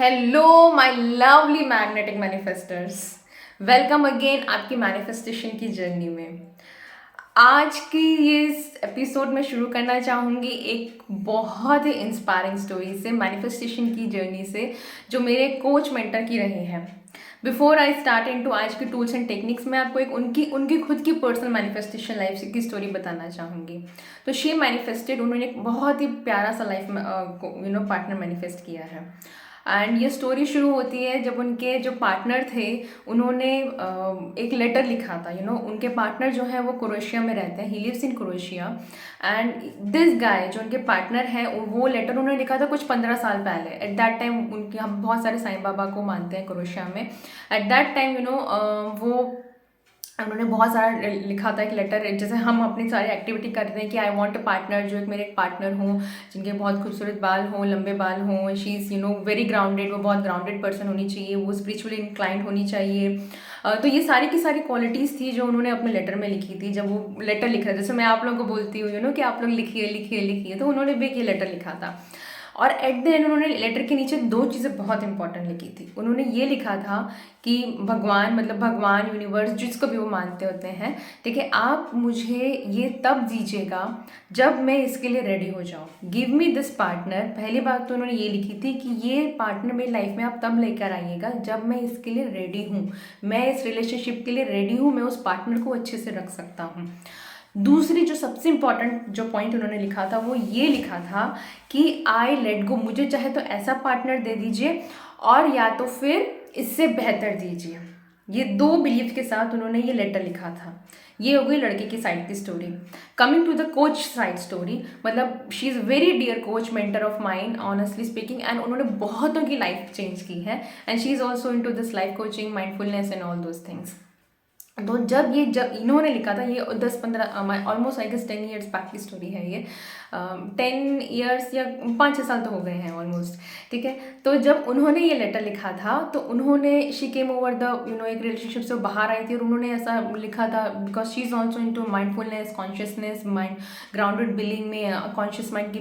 Hello my lovely magnetic manifesters, welcome again आपकी manifestation की journey में। आज की ये एपिसोड में शुरू करना चाहूँगी एक बहुत ही इंस्पायरिंग स्टोरी से, मैनिफेस्टेशन की जर्नी से, जो मेरे कोच मेंटर की रही है। Before I start into आज की टूल्स एंड टेक्निक्स, मैं आपको एक उनकी खुद की पर्सनल मैनिफेस्टेशन लाइफ की स्टोरी बताना चाहूँगी। तो शी मैनिफेस्टेड, उन्होंने एक बहुत ही प्यारा सा लाइफ में पार्टनर मैनिफेस्ट किया है। एंड ये स्टोरी शुरू होती है जब उनके जो पार्टनर थे उन्होंने एक लेटर लिखा था। उनके पार्टनर जो है वो क्रोएशिया में रहते हैं, he lives in Croatia. And this guy जो उनके पार्टनर हैं, वो लेटर उन्होंने लिखा था कुछ 15 साल पहले। एट दैट टाइम उनके, हम बहुत सारे साईं बाबा को मानते हैं क्रोएशिया में। एट दैट टाइम वो उन्होंने बहुत सारा लिखा था एक लेटर, जैसे हम अपनी सारी एक्टिविटी करते हैं कि आई वांट अ पार्टनर, जो एक मेरे एक पार्टनर हों जिनके बहुत खूबसूरत बाल हों, लंबे बाल हों, शी इज़ वेरी ग्राउंडेड, वो बहुत ग्राउंडेड पर्सन होनी चाहिए, वो स्पिरिचुअली इंक्लाइंड होनी चाहिए। तो ये सारी की सारी क्वालिटीज़ थी जो उन्होंने अपने लेटर में लिखी थी। जब वो लेटर लिख रहे थे, जैसे मैं आप लोगों को बोलती हूँ कि आप लोग लिखिए लिखिए लिखिए, तो उन्होंने भी ये लेटर लिखा था। और एट द एंड उन्होंने लेटर के नीचे दो चीज़ें बहुत इंपॉर्टेंट लिखी थी। उन्होंने ये लिखा था कि भगवान, मतलब भगवान, यूनिवर्स, जिसको भी वो मानते होते हैं, ठीक है, आप मुझे ये तब दीजिएगा जब मैं इसके लिए रेडी हो जाऊँ। Give me this partner. पहली बात तो उन्होंने ये लिखी थी कि ये पार्टनर मेरी लाइफ में आप तब लेकर आइएगा जब मैं इसके लिए रेडी हूँ, मैं इस रिलेशनशिप के लिए रेडी हूँ, मैं उस पार्टनर को अच्छे से रख सकता हूँ। दूसरी जो सबसे इम्पॉर्टेंट जो पॉइंट उन्होंने लिखा था वो ये लिखा था कि आई लेट गो, मुझे चाहे तो ऐसा पार्टनर दे दीजिए और या तो फिर इससे बेहतर दीजिए। ये दो बिलीफ के साथ उन्होंने ये लेटर लिखा था। ये हो गई लड़के की साइड की story. Coming to the coach side story, मतलब she is very dear coach mentor of mind, honestly speaking, and उन्होंने बहुतों की लाइफ चेंज की है। And she is also in to this life coaching, mindfulness and all those things. तो जब इन्होंने लिखा था, ये 10-15 almost I guess 10 years back की स्टोरी है ये। 10 ईयर्स या 5-6 साल तो हो गए हैं ऑलमोस्ट, ठीक है। तो जब उन्होंने ये लेटर लिखा था तो उन्होंने, शी केम ओवर द एक रिलेशनशिप से बाहर आई थी और उन्होंने ऐसा लिखा था, because she is also in to mindfulness, consciousness mind, grounded being में, कॉन्शियस माइंड की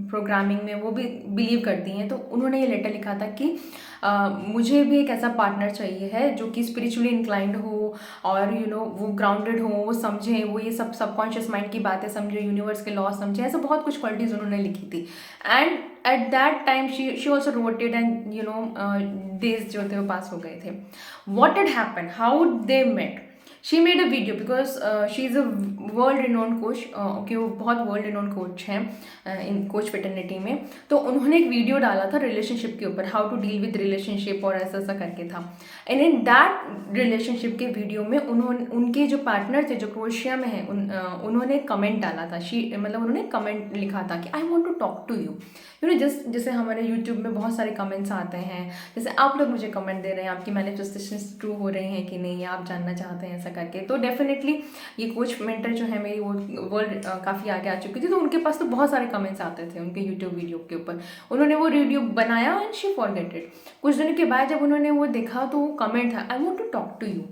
प्रोग्रामिंग में वो भी बिलीव करती हैं। तो उन्होंने ये लेटर लिखा था कि मुझे भी एक ऐसा पार्टनर चाहिए है जो कि स्पिरिचुअली इंक्लाइंड हो और वो ग्राउंडेड हो, वो समझे, वो ये सब सबकॉन्शियस माइंड की बातें समझे, यूनिवर्स के लॉ समझे, ऐसे बहुत कुछ क्वालिटीज़ उन्होंने लिखी थी। And at that time she also wrote it, and days जो थे वो पास हो गए थे। What did happen, how they met, she made a video, because she is a world renowned coach, कि वो बहुत वर्ल्ड रिनोन कोच हैं इन कोच फेटर्निटी में। तो उन्होंने एक वीडियो डाला था रिलेशनशिप के ऊपर, how to deal with relationship, और ऐसा ऐसा करके था। एंड इन दैट रिलेशनशिप के वीडियो में उन्होंने, उनके जो पार्टनर थे जो क्रोएशिया में हैं, उन्होंने कमेंट डाला था। मतलब उन्होंने कमेंट लिखा था कि I want to talk to you. जैसे हमारे यूट्यूब में बहुत सारे कमेंट्स आते हैं, जैसे आप लोग मुझे कमेंट दे रहे हैं, आपकी मैनिफेस्टेशंस ट्रू हो रही हैं कि नहीं, आप जानना चाहते हैं ऐसा करके। तो डेफिनेटली ये कोच मेंटर जो है मेरी, वो वर्ल्ड काफ़ी आगे आ चुकी थी, तो उनके पास तो बहुत सारे कमेंट्स आते थे उनके यूट्यूब वीडियो के ऊपर। उन्होंने वो वीडियो बनाया एंड शी फॉरगेट इट। कुछ दिनों के बाद जब उन्होंने वो देखा तो वो कमेंट था, I want to talk to you.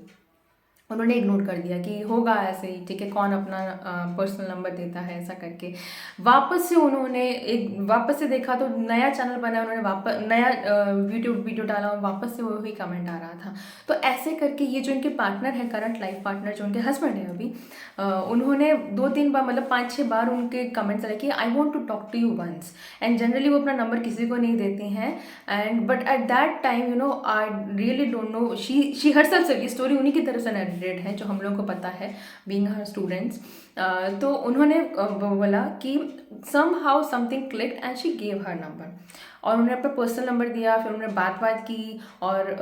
उन्होंने इग्नोर कर दिया कि होगा ऐसे ही, ठीक है, कौन अपना पर्सनल नंबर देता है, ऐसा करके। वापस से देखा तो नया चैनल बना, उन्होंने वापस नया यूट्यूब वीडियो डाला और वापस से वही कमेंट आ रहा था। तो ऐसे करके ये जो इनके पार्टनर है, करंट लाइफ पार्टनर जो उनके हस्बैंड है अभी, उन्होंने 2-3 बार, मतलब 5-6 बार उनके कमेंट्स आए कि I want to talk to you once. And generally वो अपना नंबर किसी को नहीं देती हैं। And but at that time I really don't know, she herself से, ये स्टोरी उन्हीं की तरफ से नरेटेड है जो हम लोगों को पता है बीइंग हर स्टूडेंट्स। तो उन्होंने बोला कि somehow something clicked and she gave her number, और उन्होंने अपना पर्सनल नंबर दिया। फिर उन्होंने बात की और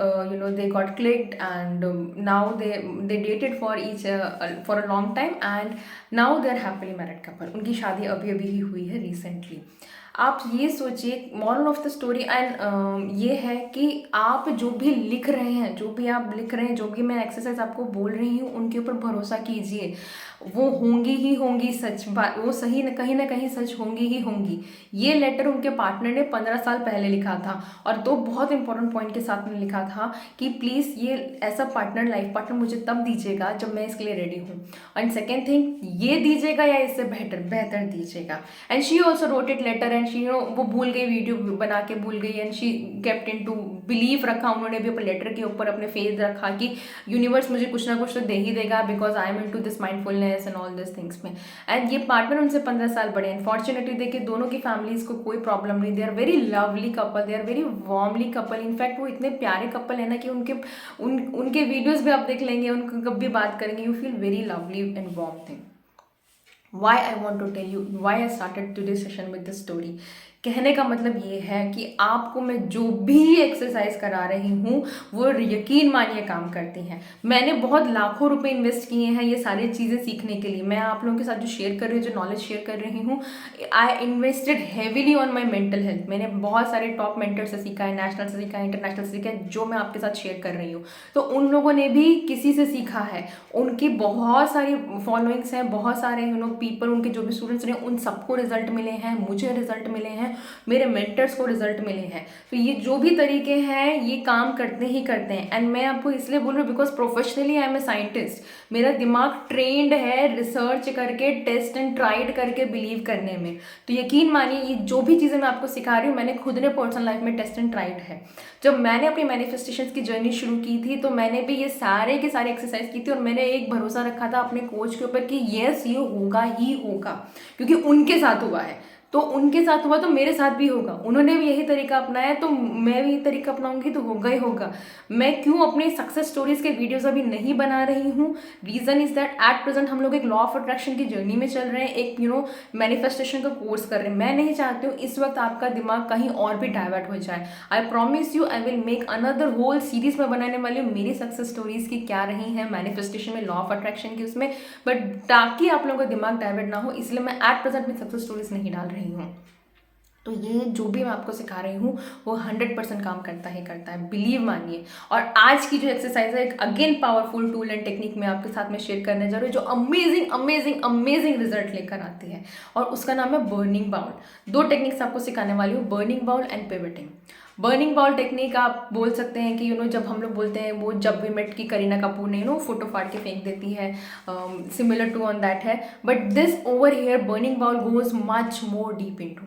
they got clicked and now they dated for a long time and now they are happily married couple. उनकी शादी अभी अभी ही हुई है रिसेंटली। आप ये सोचिए, moral of the story and ये है कि आप जो भी लिख रहे हैं, जो भी आप लिख रहे हैं, जो भी मैं एक्सरसाइज आपको बोल रही हूँ, उनके ऊपर भरोसा कीजिए। वो होंगी ही होंगी सच बात, वो सही कहीं ना कहीं सच होंगी ही होंगी। ये लेटर उनके पार्टनर ने 15 साल पहले लिखा था, और दो बहुत इंपॉर्टेंट पॉइंट के साथ में लिखा था कि प्लीज़ ये ऐसा पार्टनर, लाइफ पार्टनर मुझे तब दीजिएगा जब मैं इसके लिए रेडी हूँ। एंड सेकेंड थिंग, ये दीजिएगा या इससे बेहतर दीजिएगा। And she also wrote it later and she वो भूल गई, वीडियो बना के भूल गई and she kept into believe रखा उन्होंने भी अपने लेटर के ऊपर अपने फेथ रखा कि यूनिवर्स मुझे कुछ ना कुछ तो दे ही देगा because I am in to this mindfulness and all this things में। एंड ये पार्टनर उनसे 15 साल बड़े हैं। फॉर्चुनेटली देखिए दोनों की फैमिलीज को कोई प्रॉब्लम नहीं, they are very lovely couple, they are very warmly couple. In fact वो इतने प्यारे कपल है ना कि उनके वीडियोज भी आप देख लेंगे, उनको कब भी बात करेंगे, you feel very lovely and warm thing. Why I want to tell you, why I started today's session with this story। कहने का मतलब ये है कि आपको मैं जो भी एक्सरसाइज करा रही हूँ वो यकीन मानिए काम करती हैं। मैंने बहुत लाखों रुपए इन्वेस्ट किए हैं ये सारी चीज़ें सीखने के लिए। मैं आप लोगों के साथ जो शेयर कर रही हूँ, जो नॉलेज शेयर कर रही हूँ, I invested heavily on my mental health. मैंने बहुत सारे टॉप मेंटर से सीखा है, नेशनल से सीखा है, इंटरनेशनल से सीखा है, जो मैं आपके साथ शेयर कर रही हूँ। तो उन लोगों ने भी किसी से सीखा है, उनकी बहुत सारी फॉलोइंग्स हैं, बहुत सारे पीपल, उनके जो भी स्टूडेंट्स रहे उन सबको रिजल्ट मिले हैं, मुझे रिजल्ट मिले हैं, मेरे मेंटर्स को रिजल्ट मिले हैं। तो ये जो भी तरीके हैं ये काम करते ही करते हैं। एंड मैं आपको इसलिए बोल रही हूँ because professionally I am a scientist. मेरा दिमाग ट्रेंड है रिसर्च करके, टेस्ट एंड ट्राइड करके बिलीव करने में। तो यकीन मानिए ये जो भी चीज़ें मैं आपको सिखा रही हूँ मैंने खुद ने पर्सनल लाइफ में टेस्ट एंड ट्राइड है। जब मैंने अपनी मैनिफेस्टेशन की जर्नी शुरू की थी तो मैंने भी ये सारे के सारे एक्सरसाइज की थी और मैंने एक भरोसा रखा था अपने कोच के ऊपर कि यस ये होगा ही होगा, क्योंकि उनके साथ हुआ है। तो उनके साथ हुआ तो मेरे साथ भी होगा। उन्होंने भी यही तरीका अपनाया तो मैं भी यही तरीका अपनाऊंगी तो होगा ही होगा। मैं क्यों अपने सक्सेस स्टोरीज के वीडियोस अभी नहीं बना रही हूँ? Reason is that at present हम लोग एक लॉ ऑफ अट्रैक्शन की जर्नी में चल रहे हैं, एक मैनिफेस्टेशन का कोर्स कर रहे हैं। मैं नहीं चाहती हूँ इस वक्त आपका दिमाग कहीं और भी डाइवर्ट हो जाए। I promise you I will make another whole series में बनाने वाली हूँ मेरी सक्सेस स्टोरीज की क्या रही है मैनिफेस्टेशन में, लॉ ऑफ अट्रैक्शन की उसमें, बट ताकि आप लोगों का दिमाग डाइवर्ट ना हो इसलिए मैं एट प्रेजेंट में सक्सेस स्टोरीज नहीं डाल रही हूँ। तो ये जो भी मैं आपको सिखा रही हूँ वो 100% काम करता ही करता है, बिलीव मानिए। और आज की जो एक्सरसाइज है एक again powerful tool and technique मैं आपके साथ में शेयर करने जा रही हूँ जो अमेजिंग अमेजिंग अमेजिंग रिजल्ट लेकर आती है और उसका नाम है बर्निंग बाउल। 2 टेक्निक्स आपको सिखाने वाली हूँ, burning bowl and pivoting. Burning bowl technique आप बोल सकते हैं कि जब हम लोग बोलते हैं वो जब वी मेट की करीना कपूर ने फोटो फाड़ के फेंक देती है, सिमिलर टू ऑन दैट है, but this over here burning bowl goes much more deep into.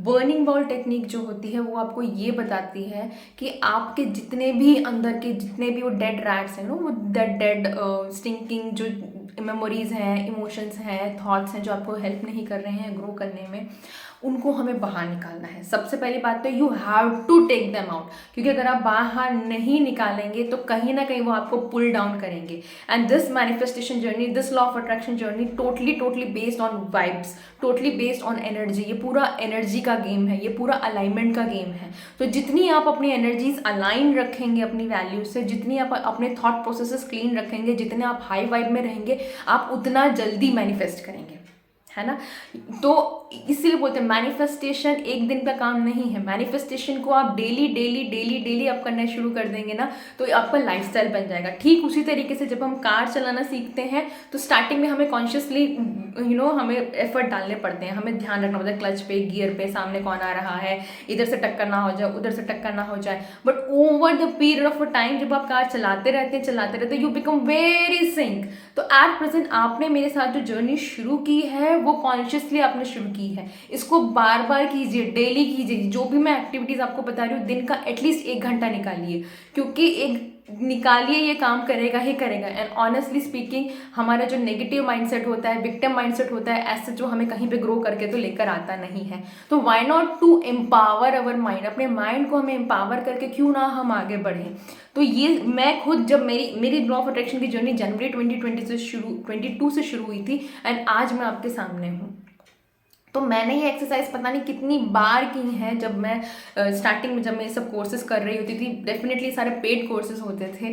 Burning bowl technique जो होती है वो आपको ये बताती है कि आपके जितने भी अंदर के जितने भी वो डेड रैट्स हैं वो डेड स्टिंकिंग जो मेमोरीज हैं, इमोशंस हैं, थॉट्स हैं जो आपको हेल्प नहीं कर रहे हैं ग्रो करने में, उनको हमें बाहर निकालना है। सबसे पहली बात तो you have to take them out, क्योंकि अगर आप बाहर नहीं निकालेंगे तो कहीं ना कहीं वो आपको पुल डाउन करेंगे। And this manifestation journey, this law of attraction journey totally based on vibes, totally based on energy. ये पूरा एनर्जी का गेम है, ये पूरा अलाइनमेंट का गेम है। तो जितनी आप अपनी एनर्जीज अलाइन रखेंगे अपनी वैल्यूज से, जितनी आप अपने थॉट प्रोसेसेस क्लीन रखेंगे, जितने आप हाई वाइब में रहेंगे, आप उतना जल्दी मैनिफेस्ट करेंगे, है ना। तो इसीलिए बोलते हैं मैनिफेस्टेशन एक दिन का काम नहीं है। मैनिफेस्टेशन को आप डेली आप करना शुरू कर देंगे ना तो आपका लाइफस्टाइल बन जाएगा। ठीक उसी तरीके से जब हम कार चलाना सीखते हैं तो स्टार्टिंग में हमें कॉन्शियसली हमें एफर्ट डालने पड़ते हैं, हमें ध्यान रखना पड़ता है क्लच पे, गियर पे, सामने कौन आ रहा है, इधर से टक्कर ना हो जाए, उधर से टक्कर ना हो जाए। But over the period of time जब आप कार चलाते रहते यू बिकम वेरी सिंक। तो एट प्रेजेंट आपने मेरे साथ जो जर्नी शुरू की है वो कॉन्शियसली आपने शुरू की है। इसको बार बार कीजिए, डेली कीजिए। जो भी मैं एक्टिविटीज आपको बता रही हूँ दिन का एटलीस्ट 1 घंटा निकालिए, क्योंकि एक निकालिए ये काम करेगा ही करेगा। एंड ऑनेस्टली स्पीकिंग हमारा जो नेगेटिव माइंडसेट होता है, विक्टिम माइंडसेट होता है, ऐसे जो हमें कहीं पे ग्रो करके तो लेकर आता नहीं है। तो why not to empower our mind, अपने माइंड को हमें एम्पावर करके क्यों ना हम आगे बढ़ें। तो ये मैं खुद जब मेरी लॉ ऑफ अट्रैक्शन की जर्नी जनवरी 2022 से शुरू हुई थी एंड आज मैं आपके सामने हूँ। तो मैंने ये एक्सरसाइज पता नहीं कितनी बार की है। जब मैं स्टार्टिंग में जब मैं ये सब कोर्सेज कर रही होती थी, डेफिनेटली सारे पेड कोर्सेज होते थे।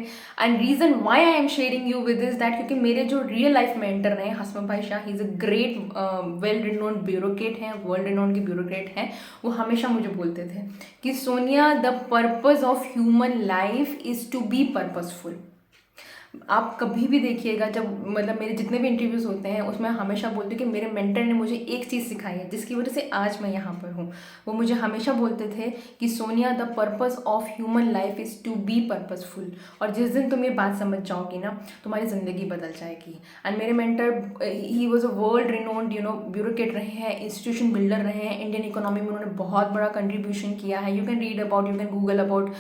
And reason why I am sharing you with this that क्योंकि मेरे जो रियल लाइफ मेंटर रहे Hasmat Bhai Shah, he is a great well renowned bureaucrat हैं, वर्ल्ड रिनोन के ब्यूरोक्रेट हैं। वो हमेशा मुझे बोलते थे कि Sonia the purpose of human life is to be purposeful. आप कभी भी देखिएगा, जब मतलब मेरे जितने भी इंटरव्यूज़ होते हैं उसमें हमेशा बोलती हूँ कि मेरे मेंटर ने मुझे एक चीज़ सिखाई है जिसकी वजह से आज मैं यहाँ पर हूँ। वो मुझे हमेशा बोलते थे कि Sonia, the purpose of human life is to be purposeful. और जिस दिन तुम ये बात समझ जाओगी ना, तुम्हारी ज़िंदगी बदल जाएगी। एंड मेरे mentor, he was a world renowned bureaucrat रहे हैं, इंस्टीट्यूशन बिल्डर रहे हैं, इंडियन इकोनॉमी में उन्होंने बहुत बड़ा कंट्रीब्यूशन किया है। You can read about, you can Google about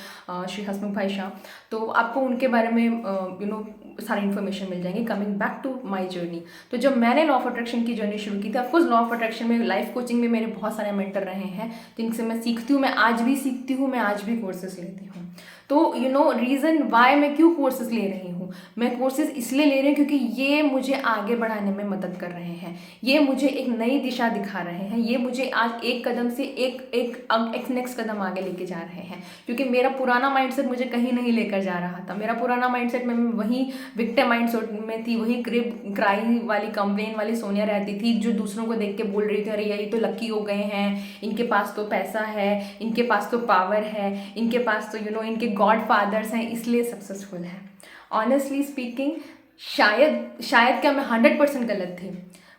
Shri Hasmukh bhai Shah, तो आपको उनके बारे में सारी इन्फॉर्मेशन मिल जाएंगी। Coming back to my journey, तो जब मैंने लॉ ऑफ अट्रैक्शन की जर्नी शुरू की थी, ऑफकोर्स लॉ ऑफ अट्रैक्शन में, लाइफ कोचिंग में मेरे बहुत सारे मेंटर रहे हैं जिनसे मैं सीखती हूँ, मैं आज भी सीखती हूँ, मैं आज भी कोर्सेज लेती हूँ। तो रीज़न वाई मैं क्यों कोर्सेज ले रही हूँ, मैं कोर्सेज इसलिए ले रही हूँ क्योंकि ये मुझे आगे बढ़ाने में मदद कर रहे हैं, ये मुझे एक नई दिशा दिखा रहे हैं, ये मुझे आज एक कदम से एक नेक्स्ट कदम आगे लेके जा रहे हैं। क्योंकि मेरा पुराना माइंडसेट मुझे कहीं नहीं लेकर जा रहा था। मेरा पुराना माइंडसेट में मैं वही विक्टिम माइंडसेट में थी, वही क्राई वाली, कंप्लेन वाली सोनिया रहती थी, जो दूसरों को देख के बोल रही थी, अरे ये तो लकी हो गए हैं, इनके पास तो पैसा है, इनके पास तो पावर है, इनके पास तो इनके गॉड फादर्स हैं, इसलिए सक्सेसफुल है। ऑनेस्टली स्पीकिंग, शायद क्या मैं 100% गलत थी।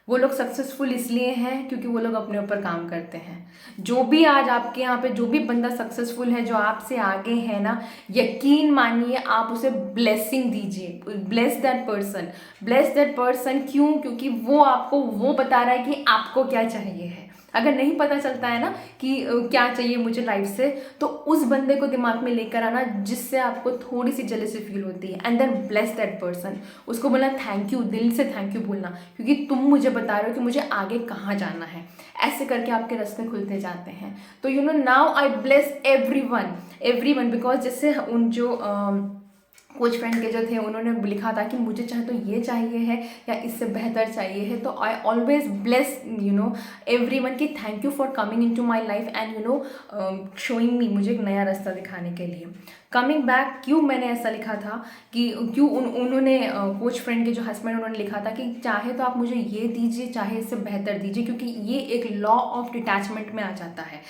वो लोग सक्सेसफुल इसलिए हैं क्योंकि वो लोग अपने ऊपर काम करते हैं। जो भी आज आपके यहाँ पे जो भी बंदा सक्सेसफुल है, जो आपसे आगे है ना, यकीन मानिए आप उसे ब्लेसिंग दीजिए, ब्लेस दैट पर्सन। क्यों? क्योंकि वो आपको वो बता रहा है कि आपको क्या चाहिए है। अगर नहीं पता चलता है ना कि क्या चाहिए मुझे लाइफ से, तो उस बंदे को दिमाग में लेकर आना जिससे आपको थोड़ी सी जेलसी फील होती है, and then bless that person. उसको बोलना थैंक यू, दिल से थैंक यू बोलना, क्योंकि तुम मुझे बता रहे हो कि मुझे आगे कहाँ जाना है। ऐसे करके आपके रास्ते खुलते जाते हैं। तो now I bless everyone because जैसे उन जो कोच फ्रेंड के जो थे, उन्होंने लिखा था कि मुझे चाहे तो ये चाहिए है या इससे बेहतर चाहिए है। तो आई ऑलवेज ब्लेस एवरीवन की thank you for coming into my life and showing me, मुझे एक नया रास्ता दिखाने के लिए। कमिंग बैक, क्यों मैंने ऐसा लिखा था कि क्यों उन्होंने कोच फ्रेंड के जो हस्बैंड, उन्होंने लिखा था कि चाहे तो आप मुझे ये दीजिए, चाहे इससे बेहतर दीजिए, क्योंकि ये एक लॉ ऑफ डिटैचमेंट में आ जाता है।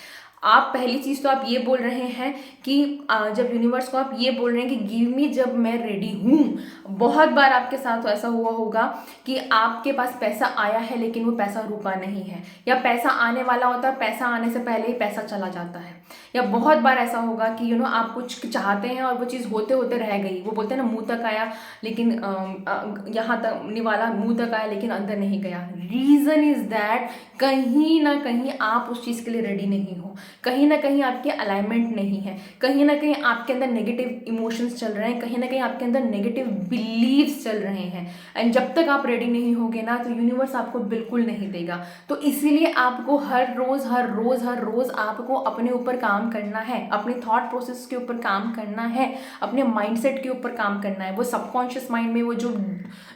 आप पहली चीज़ तो आप ये बोल रहे हैं कि जब यूनिवर्स को आप ये बोल रहे हैं कि गिव मी जब मैं रेडी हूँ। बहुत बार आपके साथ ऐसा हुआ होगा कि आपके पास पैसा आया है लेकिन वो पैसा रुका नहीं है, या पैसा आने वाला होता है, पैसा आने से पहले ही पैसा चला जाता है। या बहुत बार ऐसा होगा कि आप कुछ चाहते हैं और वो चीज़ होते होते रह गई। वो बोलते हैं ना, मुंह तक आया लेकिन यहाँ तक निवाला, मुंह तक आया लेकिन अंदर नहीं गया। रीज़न इज़ दैट कहीं ना कहीं आप उस चीज़ के लिए रेडी नहीं हो, कहीं ना कहीं आपकी अलाइनमेंट नहीं है, कहीं ना कहीं आपके अंदर नेगेटिव इमोशंस चल रहे हैं, कहीं ना कहीं आपके अंदर नेगेटिव बिलीव्स चल रहे हैं। एंड जब तक आप रेडी नहीं होगे ना, तो यूनिवर्स आपको बिल्कुल नहीं देगा। तो इसीलिए आपको हर रोज़ आपको अपने ऊपर काम करना है, अपने थॉट प्रोसेस के ऊपर काम करना है, अपने माइंडसेट के ऊपर काम करना है। वो सबकॉन्शियस माइंड में वो जो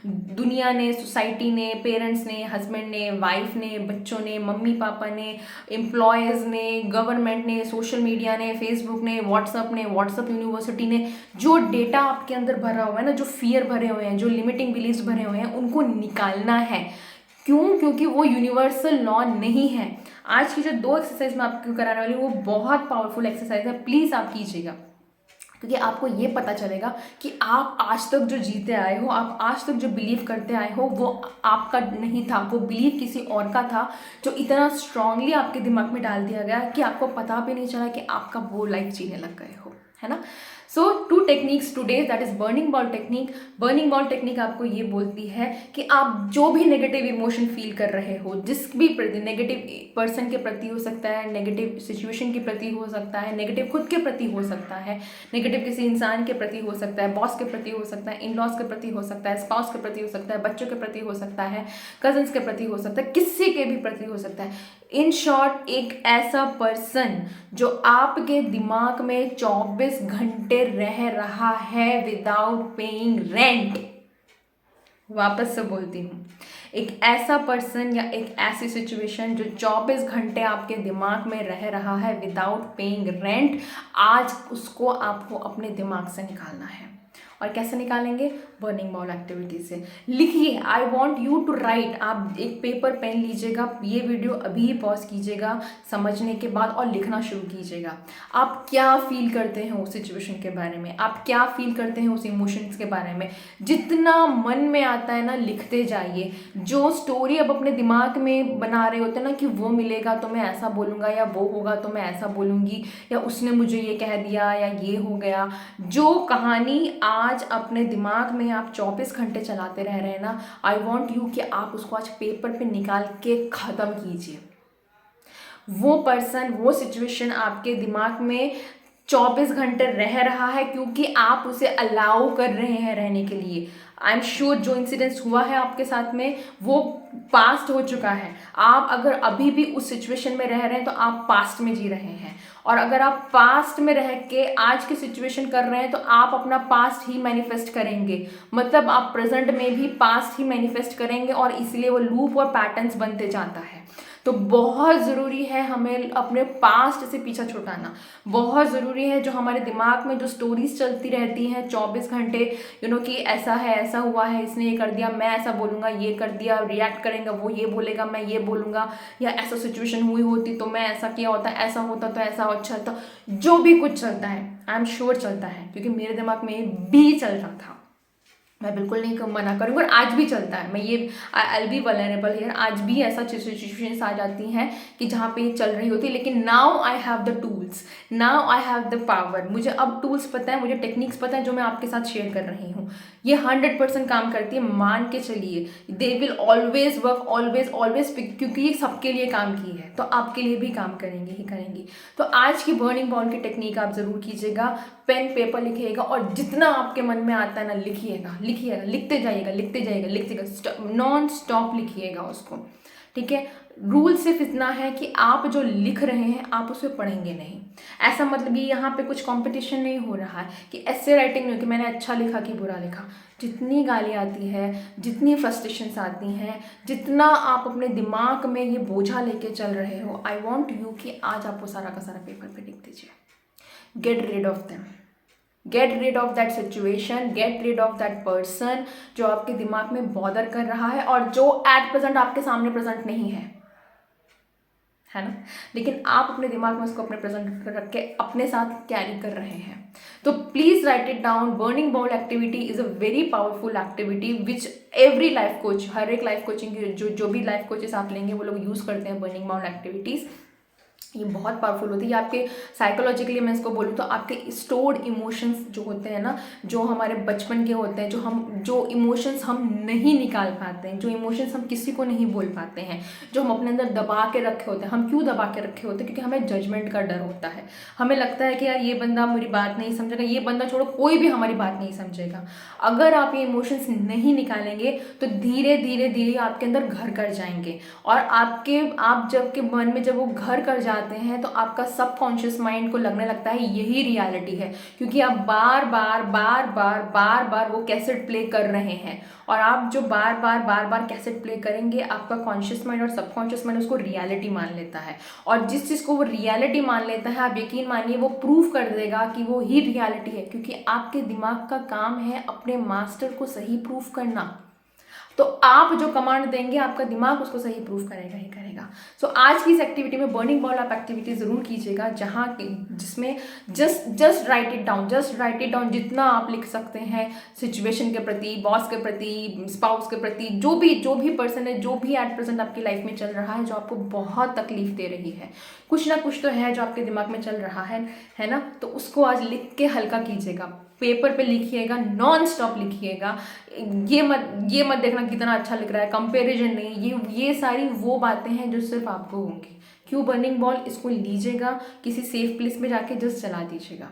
दुनिया ने, सोसाइटी ने, पेरेंट्स ने, हस्बैंड ने, वाइफ ने, बच्चों ने, मम्मी पापा ने, एम्प्लॉयज़ ने, गवर्नमेंट ने, सोशल मीडिया ने, फेसबुक ने, व्हाट्सअप यूनिवर्सिटी ने जो डेटा आपके अंदर भरा हुआ है ना, जो फियर भरे हुए हैं, जो लिमिटिंग बिलीव्स भरे हुए हैं, उनको निकालना है। क्यों? क्योंकि वो यूनिवर्सल लॉ नहीं है। आज की जो 2 एक्सरसाइज मैं आपको कराने वाली हूँ वो बहुत पावरफुल एक्सरसाइज है, प्लीज़ आप कीजिएगा। क्योंकि आपको ये पता चलेगा कि आप आज तक जो जीते आए हो, आप आज तक जो बिलीव करते आए हो, वो आपका नहीं था, वो बिलीव किसी और का था, जो इतना स्ट्रांगली आपके दिमाग में डाल दिया गया कि आपको पता भी नहीं चला कि आपका वो लाइफ जीने लग गए हो, है ना। सो 2 techniques today, that is burning ball technique. Burning ball technique आपको ये बोलती है कि आप जो भी नेगेटिव इमोशन फील कर रहे हो, जिस भी प्रति, नेगेटिव पर्सन के प्रति हो सकता है, नेगेटिव सिचुएशन के प्रति हो सकता है, नेगेटिव खुद के प्रति हो सकता है, नेगेटिव किसी इंसान के प्रति हो सकता है, बॉस के प्रति हो सकता है, इन लॉज के प्रति हो सकता है, स्पाउस के प्रति हो सकता है, बच्चों के प्रति हो सकता है, कजन्स के प्रति हो सकता है, किसी के भी प्रति हो सकता है। इन शॉर्ट, एक ऐसा पर्सन जो आपके दिमाग में 24 घंटे रह रहा है विदाउट पेइंग रेंट। वापस से बोलती हूँ, एक ऐसा पर्सन या एक ऐसी सिचुएशन जो 24 घंटे आपके दिमाग में रह रहा है विदाउट पेइंग रेंट, आज उसको आपको अपने दिमाग से निकालना है। और कैसे निकालेंगे? बर्निंग बॉल एक्टिविटी से। लिखिए, I want you to write. आप एक पेपर पेन लीजिएगा, ये वीडियो अभी ही पॉज कीजिएगा समझने के बाद और लिखना शुरू कीजिएगा। आप क्या फील करते हैं उस सिचुएशन के बारे में, आप क्या फील करते हैं उस इमोशंस के बारे में, जितना मन में आता है ना लिखते जाइए। जो स्टोरी अब अपने दिमाग में बना रहे होते हैं ना कि वो मिलेगा तो मैं ऐसा बोलूँगा, या वो होगा तो मैं ऐसा बोलूँगी, या उसने मुझे ये कह दिया, या ये हो गया, जो कहानी आज अपने दिमाग में आप 24 घंटे चलाते रह रहे हैं ना, आई वॉन्ट यू कि आप उसको आज पेपर पे निकाल के ख़त्म कीजिए। वो पर्सन, वो सिचुएशन आपके दिमाग में 24 घंटे रह रहा है क्योंकि आप उसे अलाउ कर रहे हैं रहने के लिए। आई एम श्योर जो इंसिडेंस हुआ है आपके साथ में वो पास्ट हो चुका है। आप अगर अभी भी उस सिचुएशन में रह रहे हैं तो आप पास्ट में जी रहे हैं, और अगर आप पास्ट में रह के आज की सिचुएशन कर रहे हैं तो आप अपना पास्ट ही मैनिफेस्ट करेंगे। मतलब आप प्रेजेंट में भी पास्ट ही मैनिफेस्ट करेंगे, और इसलिए वो लूप और पैटर्न्स बनते जाता है। तो बहुत ज़रूरी है हमें अपने पास्ट से पीछा छुड़ाना। बहुत ज़रूरी है जो हमारे दिमाग में जो स्टोरीज चलती रहती हैं 24 घंटे, कि ऐसा है, ऐसा हुआ है, इसने ये कर दिया, मैं ऐसा बोलूँगा, ये कर दिया, रिएक्ट करेंगे, वो ये बोलेगा, मैं ये बोलूँगा, या ऐसा सिचुएशन हुई होती तो मैं ऐसा किया होता, ऐसा होता तो ऐसा अच्छा था। जो भी कुछ चलता है, आई एम श्योर चलता है, क्योंकि मेरे दिमाग में भी चल रहा था। मैं बिल्कुल नहीं मना करूँगी, और आज भी चलता है। मैं ये आई बी वल्नरेबल हियर, आज भी ऐसा सिचुएशंस आ जाती हैं कि जहाँ पे ये चल रही होती है, लेकिन now I have the tools, now I have the power. मुझे अब टूल्स पता है, मुझे टेक्निक्स पता है जो मैं आपके साथ शेयर कर रही हूँ। ये 100% काम करती है, मान के चलिए। They will always work, always always, क्योंकि ये सबके लिए काम की है तो आपके लिए भी काम करेंगे ही करेंगी। तो आज की बर्निंग बॉल की टेक्निक आप ज़रूर कीजिएगा। पेन पेपर लिखिएगा, और जितना आपके मन में आता है ना लिखिएगा, लिखते जाइएगा, नॉन स्टॉप लिखिएगा उसको। ठीक है, रूल सिर्फ इतना है कि आप जो लिख रहे हैं आप उसे पढ़ेंगे नहीं। ऐसा मतलब ये यहाँ पे कुछ कंपटीशन नहीं हो रहा है कि ऐसे राइटिंग नहीं हो कि मैंने अच्छा लिखा कि बुरा लिखा। जितनी गाली आती है, जितनी फ्रस्ट्रेशंस आती हैं, जितना आप अपने दिमाग में ये बोझा लेके चल रहे हो, आई वॉन्ट यू कि आज आप वो सारा का सारा पेपर पे लिख दीजिए। Get rid of them, get rid of that situation, get rid of that person जो आपके दिमाग में बॉदर कर रहा है और जो एट प्रेजेंट आपके सामने प्रेजेंट नहीं है ना, लेकिन आप अपने दिमाग में उसको अपने प्रेजेंट रख के अपने साथ कैरी कर रहे हैं। तो please write it down. Burning ball activity is a very powerful activity which every life coach, हर एक लाइफ कोचिंग जो भी लाइफ कोचेस आप लेंगे वो लोग यूज़ करते हैं बर्निंग बॉल एक्टिविटीज़। ये बहुत पावरफुल होती है। ये आपके साइकोलॉजिकली मैं इसको बोलूँ तो आपके स्टोर्ड इमोशंस जो होते हैं ना, जो हमारे बचपन के होते हैं, जो इमोशंस हम नहीं निकाल पाते हैं, जो इमोशंस हम किसी को नहीं बोल पाते हैं, जो हम अपने अंदर दबा के रखे होते हैं। हम क्यों दबा के रखे होते हैं? क्योंकि हमें जजमेंट का डर होता है। हमें लगता है कि यार ये बंदा मेरी बात नहीं समझेगा, ये बंदा छोड़ो कोई भी हमारी बात नहीं समझेगा। अगर आप ये इमोशंस नहीं निकालेंगे तो धीरे धीरे धीरे आपके अंदर घर कर जाएंगे, और आप जब के मन में जब वो घर कर जाते हैं तो आपका सबकॉन्शियस माइंड को लगने लगता है यही रियलिटी है, क्योंकि आप बार बार वो कैसेट प्ले कर रहे हैं। और आप जो बार बार कैसेट प्ले करेंगे, आपका कॉन्शियस माइंड और सबकॉन्शियस माइंड उसको रियलिटी मान लेता है। और जिस चीज़ को वो रियलिटी मान लेता है, आप यकीन मानिए वो प्रूव कर देगा कि वो ही रियलिटी है, क्योंकि आपके दिमाग का काम है अपने मास्टर को सही प्रूफ करना। तो आप जो कमांड देंगे आपका दिमाग उसको सही प्रूफ करेगा ही करेगा। सो आज की इस एक्टिविटी में बर्निंग बॉल आप एक्टिविटी ज़रूर कीजिएगा, जिसमें जस्ट राइट इट डाउन, जितना आप लिख सकते हैं सिचुएशन के प्रति, बॉस के प्रति, स्पाउस के प्रति, जो भी पर्सन है, जो भी एट प्रेजेंट आपकी लाइफ में चल रहा है, जो आपको बहुत तकलीफ दे रही है, कुछ ना कुछ तो है जो आपके दिमाग में चल रहा है ना, तो उसको आज लिख के हल्का कीजिएगा। पेपर पे लिखिएगा, नॉन स्टॉप लिखिएगा। ये मत देखना कितना अच्छा लिख रहा है, कंपैरिजन नहीं, ये सारी वो बातें हैं जो सिर्फ आपको होंगी। क्यों बर्निंग बॉल? इसको लीजिएगा, किसी सेफ प्लेस में जाके जस्ट जला दीजिएगा,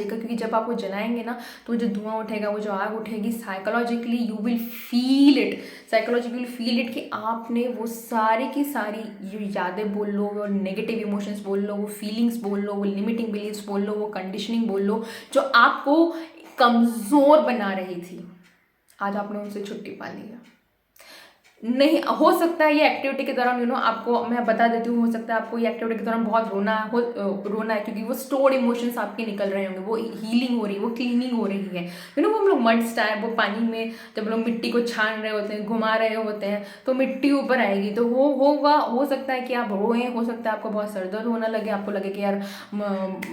क्योंकि जब आप वो जलाएंगे ना तो जो धुआं उठेगा, वो जो आग उठेगी, psychologically you will feel it कि आपने वो सारी की सारी जो यादें बोल लो, वो नेगेटिव इमोशंस बोल लो, वो फीलिंग्स बोल लो, वो लिमिटिंग बिलीव्स बोल लो, वो कंडीशनिंग बोल लो, जो आपको कमज़ोर बना रही थी, आज आपने उनसे छुट्टी पा ली है। नहीं हो सकता है ये एक्टिविटी के दौरान आपको मैं बता देती हूँ, हो सकता है आपको ये एक्टिविटी के दौरान बहुत रोना है क्योंकि वो स्टोर्ड इमोशंस आपके निकल रहे होंगे, वो हीलिंग हो रही है, वो क्लीनिंग हो रही है। वो हम लोग मड स्टैब, वो पानी में जब लोग मिट्टी को छान रहे होते हैं, घुमा रहे होते हैं, तो मिट्टी ऊपर आएगी, तो वो होगा। हो सकता है कि आप रोएं, हो सकता है आपको बहुत सर दर्द होने लगे, आपको लगे कि यार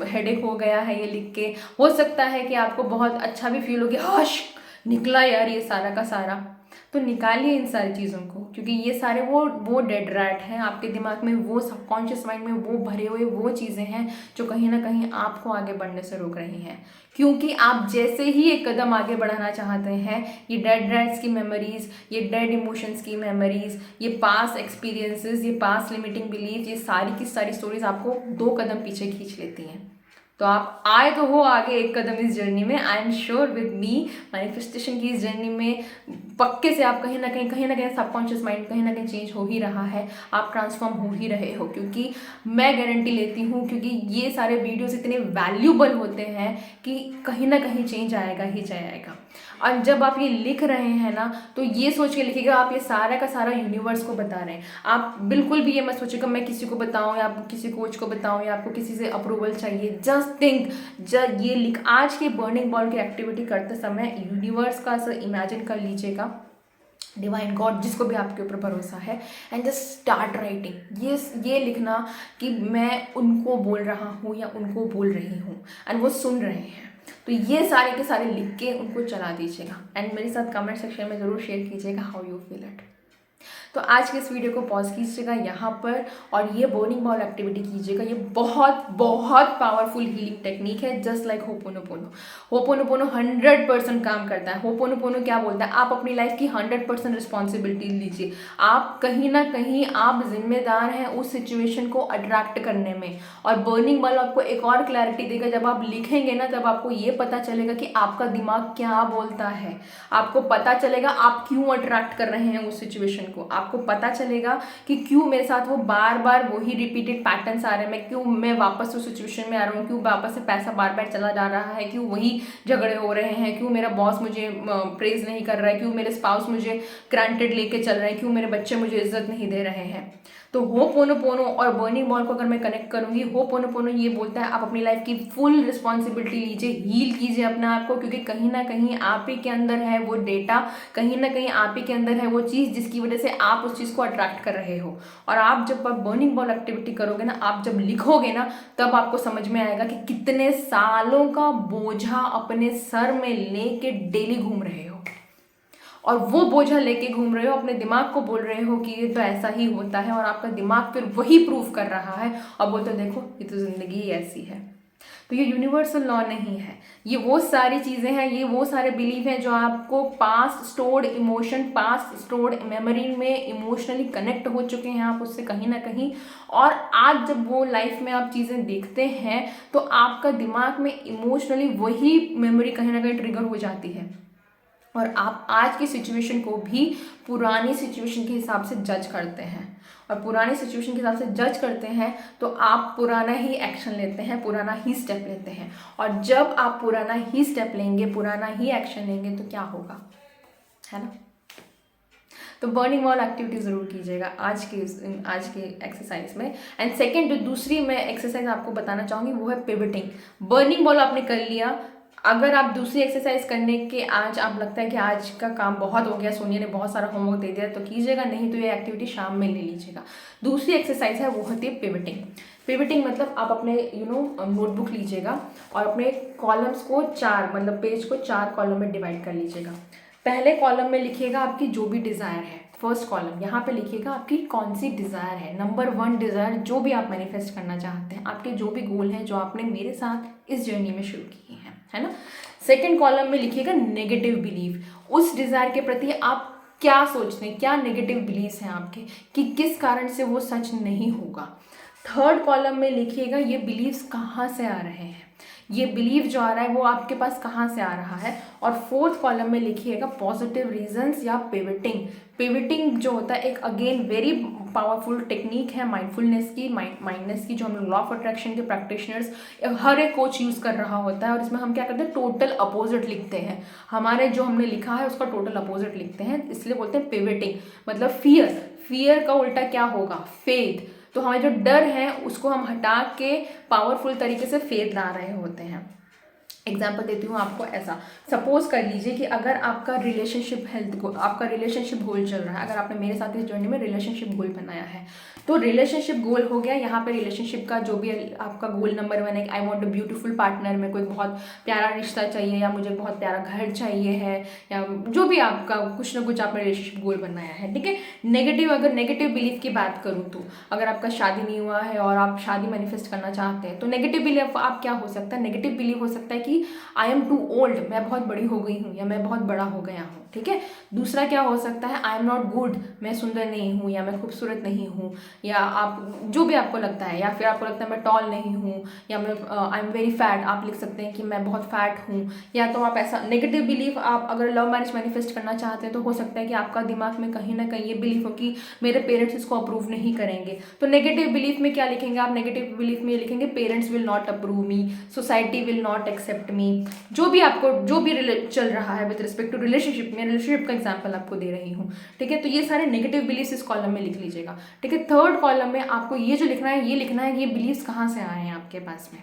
हेडेक हो गया है ये लिख के। हो सकता है कि आपको बहुत अच्छा भी फील हो गया, हश निकला यार ये सारा का सारा। तो निकालिए इन सारी चीज़ों को, क्योंकि ये सारे वो डेड रैट हैं आपके दिमाग में, वो सबकॉन्शियस माइंड में वो भरे हुए वो चीज़ें हैं जो कहीं ना कहीं आपको आगे बढ़ने से रोक रही हैं। क्योंकि आप जैसे ही एक कदम आगे बढ़ाना चाहते हैं, ये डेड रैट्स की मेमोरीज, ये डेड इमोशंस की मेमोरीज, ये पास्ट एक्सपीरियंसेस, ये पास्ट लिमिटिंग बिलीफ, ये सारी की सारी स्टोरीज आपको 2 कदम पीछे खींच लेती हैं। तो आप आए तो हो आगे एक कदम इस जर्नी में। I am sure with me manifestation की इस जर्नी में पक्के से आप कहीं ना कहीं सबकॉन्शियस माइंड कहीं ना कहीं चेंज हो ही रहा है, आप ट्रांसफॉर्म हो ही रहे हो। क्योंकि मैं गारंटी लेती हूँ, क्योंकि ये सारे वीडियोस इतने वैल्यूबल होते हैं कि कहीं ना कहीं चेंज आएगा ही जाएगा। और जब आप ये लिख रहे हैं ना, तो ये सोच के लिखिएगा आप ये सारा का सारा यूनिवर्स को बता रहे हैं। आप बिल्कुल भी ये मत सोचिएगा मैं किसी को बताऊं या किसी कोच को बताऊं या आपको किसी से अप्रूवल चाहिए। जस्ट थिंक, जब ये लिख आज के बर्निंग बॉल की एक्टिविटी करते समय यूनिवर्स का इमेजिन कर लीजिएगा, डिवाइन गॉड, जिसको भी आपके ऊपर भरोसा है, एंड जस्ट स्टार्ट राइटिंग। ये लिखना कि मैं उनको बोल रहा हूँ या उनको बोल रही हूँ एंड वो सुन रहे हैं। तो ये सारे के सारे लिख के उनको चला दीजिएगा एंड मेरे साथ कमेंट सेक्शन में ज़रूर शेयर कीजिएगा हाउ यू फील इट। तो आज के इस वीडियो को पॉज कीजिएगा यहाँ पर और ये बर्निंग बॉल एक्टिविटी कीजिएगा। ये बहुत बहुत पावरफुल हीलिंग टेक्निक है, जस्ट लाइक होपोनोपोनो। होपोनोपोनो 100% काम करता है। होपोनोपोनो क्या बोलता है, आप अपनी लाइफ की 100% रिस्पॉन्सिबिलिटी लीजिए। आप कहीं ना कहीं आप जिम्मेदार हैं उस सिचुएशन को अट्रैक्ट करने में। और बर्निंग बॉल आपको एक और क्लैरिटी देगा, जब आप लिखेंगे ना तब आपको ये पता चलेगा कि आपका दिमाग क्या बोलता है। आपको पता चलेगा आप क्यों अट्रैक्ट कर रहे हैं उस सिचुएशन को। आपको पता चलेगा कि क्यों मेरे साथ वो बार बार वही रिपीटेड पैटर्न्स आ रहे हैं, मैं क्यों मैं वापस उस सिचुएशन में आ रहा हूँ, क्यों वापस से पैसा बार बार चला जा रहा है, क्यों वही झगड़े हो रहे हैं, क्यों मेरा बॉस मुझे प्रेज नहीं कर रहा है, क्यों मेरे स्पाउस मुझे ग्रांटेड लेके चल रहे हैं, क्यों मेरे बच्चे मुझे इज्जत नहीं दे रहे हैं। तो होपोनोपोनो और बर्निंग बॉल को अगर मैं कनेक्ट करूंगी, होपोनोपोनो ये बोलता है आप अपनी लाइफ की फुल रिस्पॉन्सिबिलिटी लीजिए, हील कीजिए अपने आप को, क्योंकि कहीं ना कहीं आप ही के अंदर है वो डेटा, कहीं ना कहीं आप ही के अंदर है वो चीज़ जिसकी वजह से आप उस चीज़ को अट्रैक्ट कर रहे हो। और आप जब बर्निंग बॉल एक्टिविटी करोगे ना, आप जब लिखोगे ना, तब आपको समझ में आएगा कि कितने सालों का बोझा अपने सर में लेके डेली घूम रहे हो, और वो बोझा लेके घूम रहे हो, अपने दिमाग को बोल रहे हो कि ये तो ऐसा ही होता है, और आपका दिमाग फिर वही प्रूव कर रहा है और बोलते देखो ये तो ज़िंदगी ही ऐसी है। तो ये यूनिवर्सल लॉ नहीं है, ये वो सारी चीज़ें हैं, ये वो सारे बिलीव हैं जो आपको past stored emotion, past stored memory में इमोशनली कनेक्ट हो चुके हैं आप उससे कहीं ना कहीं। और आज जब वो लाइफ में आप चीज़ें देखते हैं तो आपका दिमाग में इमोशनली वही मेमोरी कहीं ना कहीं ट्रिगर हो जाती है, और आप आज की सिचुएशन को भी पुरानी सिचुएशन के हिसाब से जज करते हैं। और पुरानी सिचुएशन के हिसाब से जज करते हैं तो आप पुराना ही एक्शन लेते हैं, पुराना ही स्टेप लेते हैं। और जब आप पुराना ही स्टेप लेंगे, पुराना ही एक्शन लेंगे, तो क्या होगा, है ना। तो बर्निंग बॉल एक्टिविटी ज़रूर कीजिएगा आज के एक्सरसाइज में। एंड सेकेंड जो दूसरी मैं एक्सरसाइज आपको बताना चाहूँगी वो है पिवटिंग। बर्निंग बॉल आपने कर लिया, अगर आप दूसरी एक्सरसाइज करने के आज आप लगता है कि आज का काम बहुत हो गया, सोनिया ने बहुत सारा होमवर्क दे दिया, तो कीजिएगा, नहीं तो ये एक्टिविटी शाम में ले लीजिएगा। दूसरी एक्सरसाइज है वो होती है पिवटिंग। पिवटिंग मतलब आप अपने नोटबुक लीजिएगा और अपने कॉलम्स को 4 मतलब पेज को 4 कॉलम में डिवाइड कर लीजिएगा। पहले कॉलम में लिखिएगा आपकी जो भी डिज़ायर है, फर्स्ट कॉलम यहाँ पे लिखिएगा आपकी कौन सी डिज़ायर है, नंबर 1 डिज़ायर, जो भी आप मैनिफेस्ट करना चाहते हैं, आपके जो भी गोल हैं जो आपने मेरे साथ इस जर्नी में शुरू किए हैं, है ना। सेकेंड कॉलम में लिखिएगा नेगेटिव बिलीफ, उस डिज़ायर के प्रति आप क्या सोचते हैं, क्या नेगेटिव बिलीव्स हैं आपके कि किस कारण से वो सच नहीं होगा। थर्ड कॉलम में लिखिएगा ये बिलीव्स कहाँ से आ रहे हैं, ये बिलीव जो आ रहा है वो आपके पास कहाँ से आ रहा है। और फोर्थ कॉलम में लिखिएगा पॉजिटिव रीजंस या पिवटिंग। पिवटिंग जो होता है एक अगेन वेरी पावरफुल टेक्निक है माइंडफुलनेस की, माइंडनेस की, जो हम लॉ ऑफ अट्रैक्शन के प्रैक्टिशनर्स हर एक कोच यूज़ कर रहा होता है। और इसमें हम क्या करते हैं, टोटल अपोजिट लिखते हैं, हमारे जो हमने लिखा है उसका टोटल अपोजिट लिखते हैं, इसलिए बोलते हैं पिवटिंग। मतलब फियर का उल्टा क्या होगा, फेथ। तो हमारे जो डर है उसको हम हटा के पावरफुल तरीके से फेथ ला रहे होते हैं। एग्जाम्पल देती हूँ आपको, ऐसा सपोज कर लीजिए कि अगर आपका रिलेशनशिप हेल्थ गोल, आपका रिलेशनशिप गोल चल रहा है, अगर आपने मेरे साथ इस जर्नी में रिलेशनशिप गोल बनाया है, तो रिलेशनशिप गोल हो गया। यहाँ पे रिलेशनशिप का जो भी आपका गोल नंबर 1 है, I want a beautiful partner, मेरे को एक बहुत प्यारा रिश्ता चाहिए, या मुझे बहुत प्यारा घर चाहिए है, या जो भी आपका कुछ ना कुछ आपने रिलेशनशिप गोल बनाया है, ठीक है। अगर नेगेटिव बिलीफ की बात करूँ तो अगर आपका शादी नहीं हुआ है और आप शादी मैनिफेस्ट करना चाहते हैं, तो नेगेटिव बिलीफ आप क्या हो सकता है, नेगेटिव बिलीफ हो सकता है कि आई एम टू ओल्ड, मैं बहुत बड़ी हो गई हूँ या मैं बहुत बड़ा हो गया हूँ, ठीक है। दूसरा क्या हो सकता है, आई एम नॉट गुड, मैं सुंदर नहीं हूँ या मैं खूबसूरत नहीं हूँ, या आप जो भी आपको लगता है, या फिर आपको लगता है मैं टॉल नहीं हूँ, या मैं आई एम वेरी फैट, आप लिख सकते हैं कि मैं बहुत फैट हूँ। या तो आप ऐसा नेगेटिव बिलीफ, आप अगर लव मैरिज मैनिफेस्ट करना चाहते हैं तो हो सकता है कि आपका दिमाग में कहीं ना कहीं ये बिलीफ हो कि मेरे पेरेंट्स इसको अप्रूव नहीं करेंगे। तो नेगेटिव बिलीफ में क्या लिखेंगे आप, नेगेटिव बिलीफ में लिखेंगे parents will not approve me, society will not accept me. जो भी आपको जो भी चल रहा है विद रिस्पेक्ट टू रिलेशनशिप में, रिलेशनशिप का एग्जांपल आपको दे रही हूँ, ठीक है। तो ये सारे नेगेटिव बिलीफ्स इस कॉलम में लिख लीजिएगा, ठीक है। थर्ड कॉलम में आपको ये जो लिखना है, ये लिखना है ये बिलीफ्स कहाँ से आए हैं आपके पास में।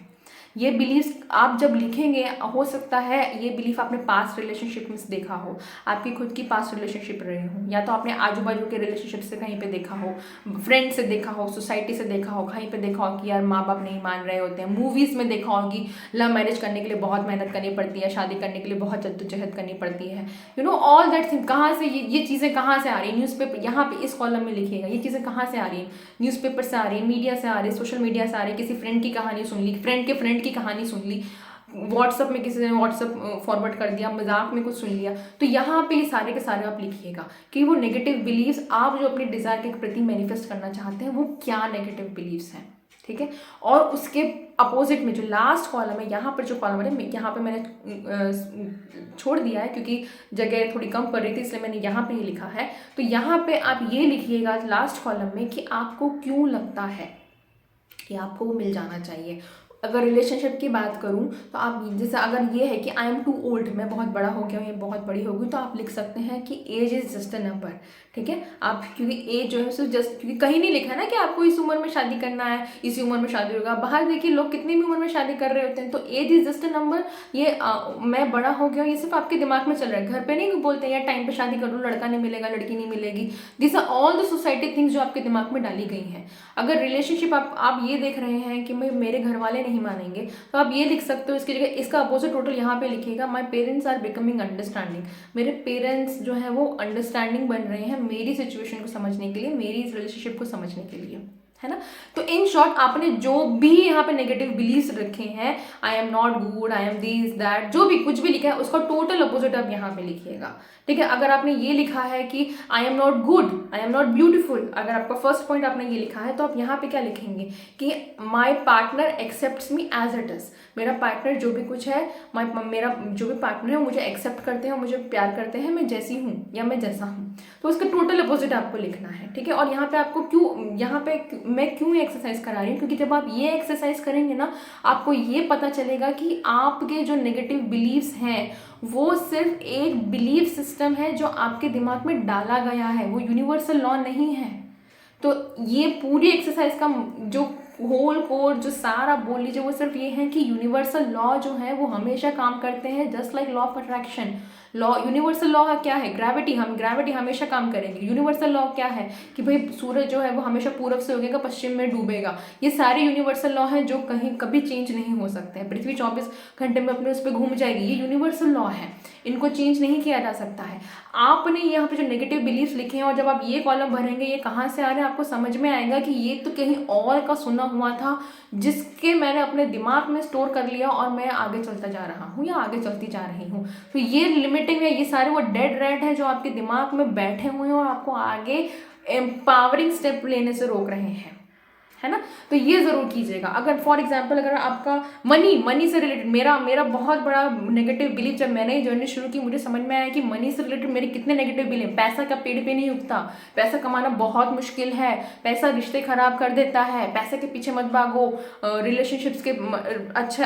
ये बिलीफ्स आप जब लिखेंगे, हो सकता है ये बिलीफ आपने पास्ट रिलेशनशिप में देखा हो, आपकी खुद की पास्ट रिलेशनशिप रही हो, या तो आपने आजू बाजू के रिलेशनशिप से कहीं पे देखा हो, फ्रेंड से देखा हो, सोसाइटी से देखा हो, कहीं पे देखा हो कि यार माँ बाप नहीं मान रहे होते हैं, मूवीज़ में देखा हो कि लव मैरिज करने के लिए बहुत मेहनत करनी पड़ती है, शादी करने के लिए बहुत जद्दोजहद करनी पड़ती है, you know all that thing. कहाँ से ये चीज़ें कहाँ से आ रही है, न्यूज़पेपर, यहाँ पे इस कॉलम में लिखिएगा ये चीज़ें कहाँ से आ रही है, न्यूज़पेपर से आ रही है, मीडिया से आ रही है, सोशल मीडिया से आ रही है, किसी फ्रेंड की कहानी सुन ली, फ्रेंड के फ्रेंड की कहानी सुन ली, व्हाट्सअप में किसी ने व्हाट्सअप फॉरवर्ड कर दिया, मजाक में कुछ सुन लिया। तो यहाँ पे ये सारे के सारे आप लिखिएगा कि वो नेगेटिव बिलीव्स आप जो अपने डिज़ायर के प्रति मैनिफेस्ट करना चाहते हैं वो क्या नेगेटिव बिलीव्स हैं, ठीक है। और उसके अपोजिट में जो लास्ट कॉलम है, यहाँ पर जो कॉलम है, यहाँ पे मैंने छोड़ दिया है क्योंकि जगह थोड़ी कम पड़ रही थी, इसलिए मैंने यहाँ पे ये लिखा है। तो यहाँ पे आप ये लिखिएगा लास्ट कॉलम में कि आपको क्यों लगता है कि आपको वो मिल जाना चाहिए। अगर रिलेशनशिप की बात करूं तो आप जैसे अगर ये है कि आई एम टू ओल्ड, मैं बहुत बड़ा हो गया हूँ या बहुत बड़ी हो गई, तो आप लिख सकते हैं कि age is just a number, ठीक है। आप क्योंकि एज जो है सिर्फ जस्ट, क्योंकि कहीं नहीं लिखा है ना कि आपको इस उम्र में शादी करना है, इसी उम्र में शादी होगा। बाहर देखिए लोग कितनी भी उम्र में शादी कर रहे होते हैं। तो age is just a number, ये मैं बड़ा हो गया हूँ, ये सिर्फ आपके दिमाग में चल रहा है। घर पे नहीं बोलते हैं यार टाइम पे शादी कर लो, लड़का नहीं मिलेगा, लड़की नहीं मिलेगी। This are all the society things जो आपके दिमाग में डाली गई हैं। अगर रिलेशनशिप आप ये देख रहे हैं कि मेरे घर वाले नहीं मानेंगे, तो आप ये लिख सकते हो इसकी जगह, इसका अपोजिट टोटल यहाँ पे लिखिएगा, my parents are becoming understanding. मेरे पेरेंट्स जो है वो अंडरस्टैंडिंग बन रहे हैं मेरी सिचुएशन को समझने के लिए, मेरी इस रिलेशनशिप को समझने के लिए, है ना। तो इन शॉर्ट आपने जो भी यहाँ पे नेगेटिव बिलीव्स रखे हैं, I am not good, I am this that, जो भी कुछ भी लिखा है उसका टोटल अपोजिट आप यहाँ पे लिखिएगा, ठीक है। अगर आपने ये लिखा है कि I am not good, I am not beautiful, अगर आपका फर्स्ट पॉइंट आपने ये लिखा है, तो आप यहाँ पे क्या लिखेंगे कि my partner accepts me as it is. मेरा पार्टनर जो भी कुछ है, मेरा जो भी पार्टनर है मुझे एक्सेप्ट करते हैं, मुझे प्यार करते हैं, मैं जैसी हूँ या मैं जैसा हूँ। तो उसका टोटल अपोजिट आपको लिखना है, ठीक है। और यहाँ पे आपको यहाँ पे मैं क्यों एक्सरसाइज करा रही हूँ, क्योंकि जब आप ये एक्सरसाइज करेंगे ना, आपको ये पता चलेगा कि आपके जो नेगेटिव बिलीव्स हैं वो सिर्फ एक बिलीफ सिस्टम है जो आपके दिमाग में डाला गया है, वो यूनिवर्सल लॉ नहीं है। तो ये पूरी एक्सरसाइज का जो होल कोर जो सारा बोल लीजिए वो सिर्फ ये है कि यूनिवर्सल लॉ जो है वो हमेशा काम करते हैं, just like law of attraction. Law universal law क्या है, ग्रेविटी ग्रेविटी हमेशा काम करेगी। यूनिवर्सल लॉ क्या है कि भाई सूरज जो है वो हमेशा पूरब से उगेगा, पश्चिम में डूबेगा। ये सारे यूनिवर्सल लॉ हैं जो कहीं कभी चेंज नहीं हो सकते हैं। पृथ्वी 24 घंटे में अपने उस पर घूम जाएगी, ये यूनिवर्सल लॉ है, इनको चेंज नहीं किया जा सकता है। आपने यहाँ पे जो नेगेटिव बिलीफ्स लिखे हैं और जब आप ये कॉलम भरेंगे ये कहाँ से आ रहे हैं, आपको समझ में आएगा कि ये तो कहीं और का सुना हुआ था जिसके मैंने अपने दिमाग में स्टोर कर लिया और मैं आगे चलता जा रहा हूँ या आगे चलती जा रही हूँ। तो ये लिमिटिंग है, ये सारे वो डेड रेट हैं जो आपके दिमाग में बैठे हुए हैं और आपको आगे एम्पावरिंग स्टेप लेने से रोक रहे हैं, है ना। तो ये ज़रूर कीजिएगा। अगर फॉर एग्जांपल अगर आपका मनी से रिलेटेड, मेरा बहुत बड़ा नेगेटिव बिलीफ, जब मैंने ये जर्नी शुरू की मुझे समझ में आया कि मनी से रिलेटेड मेरे कितने नेगेटिव बिलीफ, पैसा का पेड़ पे नहीं उगता, पैसा कमाना बहुत मुश्किल है, पैसा रिश्ते खराब कर देता है, पैसे के पीछे मत भागो, रिलेशनशिप्स के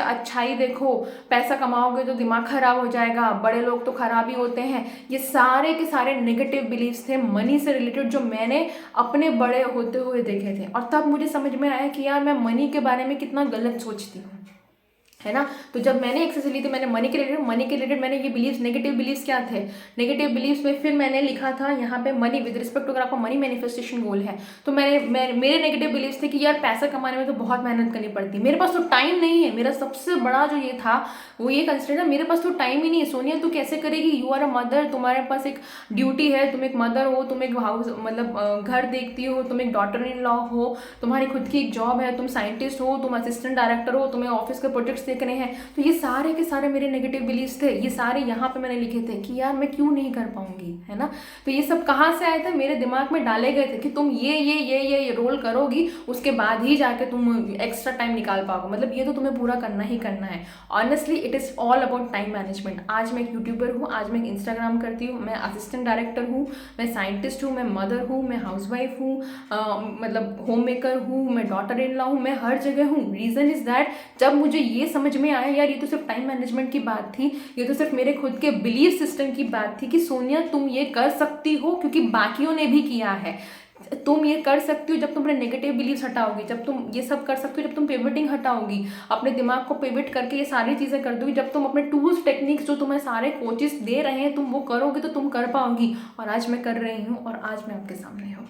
अच्छाई देखो, पैसा कमाओगे तो दिमाग खराब हो जाएगा, बड़े लोग तो खराब ही होते हैं। ये सारे के सारे नेगेटिव बिलीव्स थे मनी से रिलेटेड जो मैंने अपने बड़े होते हुए देखे थे। और तब मुझे समझ में आया कि यार मैं मनी के बारे में कितना गलत सोचती हूँ, है ना। तो जब मैंने एक्सेस ली थी मैंने मनी के रिलेटेड मैंने ये बिलीव्स, नेगेटिव बिलीव्स क्या थे, नेगेटिव बिलीव्स में फिर मैंने लिखा था यहाँ पे मनी विद रिस्पेक्ट टू, अगर आपका मनी मैनिफेस्टेशन गोल है तो मेरे नेगेटिव बिलीव्स थे कि यार पैसा कमाने में तो बहुत मेहनत करनी पड़ती है, मेरे पास तो टाइम नहीं है। मेरा सबसे बड़ा जो ये था वो ये कंसिडर था, मेरे पास तो टाइम ही नहीं है। सोनिया तू कैसे करेगी, यू आर अ मदर, तुम्हारे पास एक ड्यूटी है, तुम एक मदर हो, तुम एक हाउस मतलब घर देखती हो, तुम एक डॉटर इन लॉ हो, तुम्हारी खुद की एक जॉब है, तुम साइंटिस्ट हो, तुम असिस्टेंट डायरेक्टर हो, तुम्हें ऑफिस के प्रोजेक्ट्स देखने हैं। तो ये सारे के सारे मेरे नेगेटिव बिलीव्स थे, ये सारे यहाँ पे मैंने लिखे थे कि यार मैं क्यों नहीं कर पाऊंगी, है ना। तो ये सब कहाँ से आए थे, मेरे दिमाग में डाले गए थे कि तुम ये रोल करोगी उसके बाद ही जाके तुम एक्स्ट्रा टाइम निकाल पाओगे, मतलब ये तो तुम्हें पूरा करना ही करना है। Honestly it is all about time management. आज मैं एक यूट्यूबर हूँ, आज मैं इंस्टाग्राम करती हूँ, मैं असिस्टेंट डायरेक्टर हूँ, मैं साइंटिस्ट हूँ, मैं मदर हूँ, मैं हाउसवाइफ हूँ, मतलब होम मेकर हूँ, मैं डॉटर इन लॉ हूँ, मैं हर जगह हूँ। रीज़न इज़ दैट जब मुझे ये समझ में आया यार ये तो सिर्फ टाइम मैनेजमेंट की बात थी, ये तो सिर्फ मेरे खुद के बिलीफ सिस्टम की बात थी कि सोनिया तुम ये कर सकती हो क्योंकि बाकियों ने भी किया है। तुम ये कर सकती हो जब तुम अपने नेगेटिव बिलीव्स हटाओगी, जब तुम ये सब कर सकती हो जब तुम पिवटिंग हटाओगी, अपने दिमाग को पिवट करके ये सारी चीज़ें कर दोगी, जब तुम अपने टूल्स टेक्निक्स जो तुम्हें सारे कोचेस दे रहे हैं तुम वो करोगे तो तुम कर पाओगी। और आज मैं कर रही हूँ और आज मैं आपके सामने हूँ,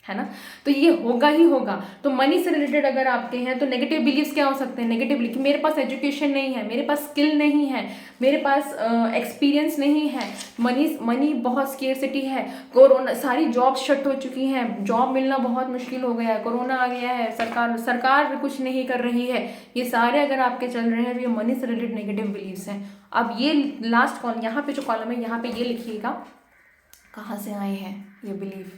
है ना। तो ये होगा ही होगा। तो मनी से रिलेटेड अगर आपके हैं तो नेगेटिव बिलीव्स क्या हो सकते हैं, नेगेटिव बिलीव कि मेरे पास एजुकेशन नहीं है, मेरे पास स्किल नहीं है, मेरे पास एक्सपीरियंस नहीं है, मनी बहुत स्केर्सिटी है, कोरोना सारी जॉब्स शट हो चुकी हैं, जॉब मिलना बहुत मुश्किल हो गया है, कोरोना आ गया है, सरकार कुछ नहीं कर रही है। ये सारे अगर आपके चल रहे हैं तो ये मनी से रिलेटेड नेगेटिव बिलीव्स हैं। अब ये लास्ट कॉलम, यहाँ पे जो कॉलम है यहाँ पे ये लिखिएगा कहाँ से आए हैं ये बिलीफ,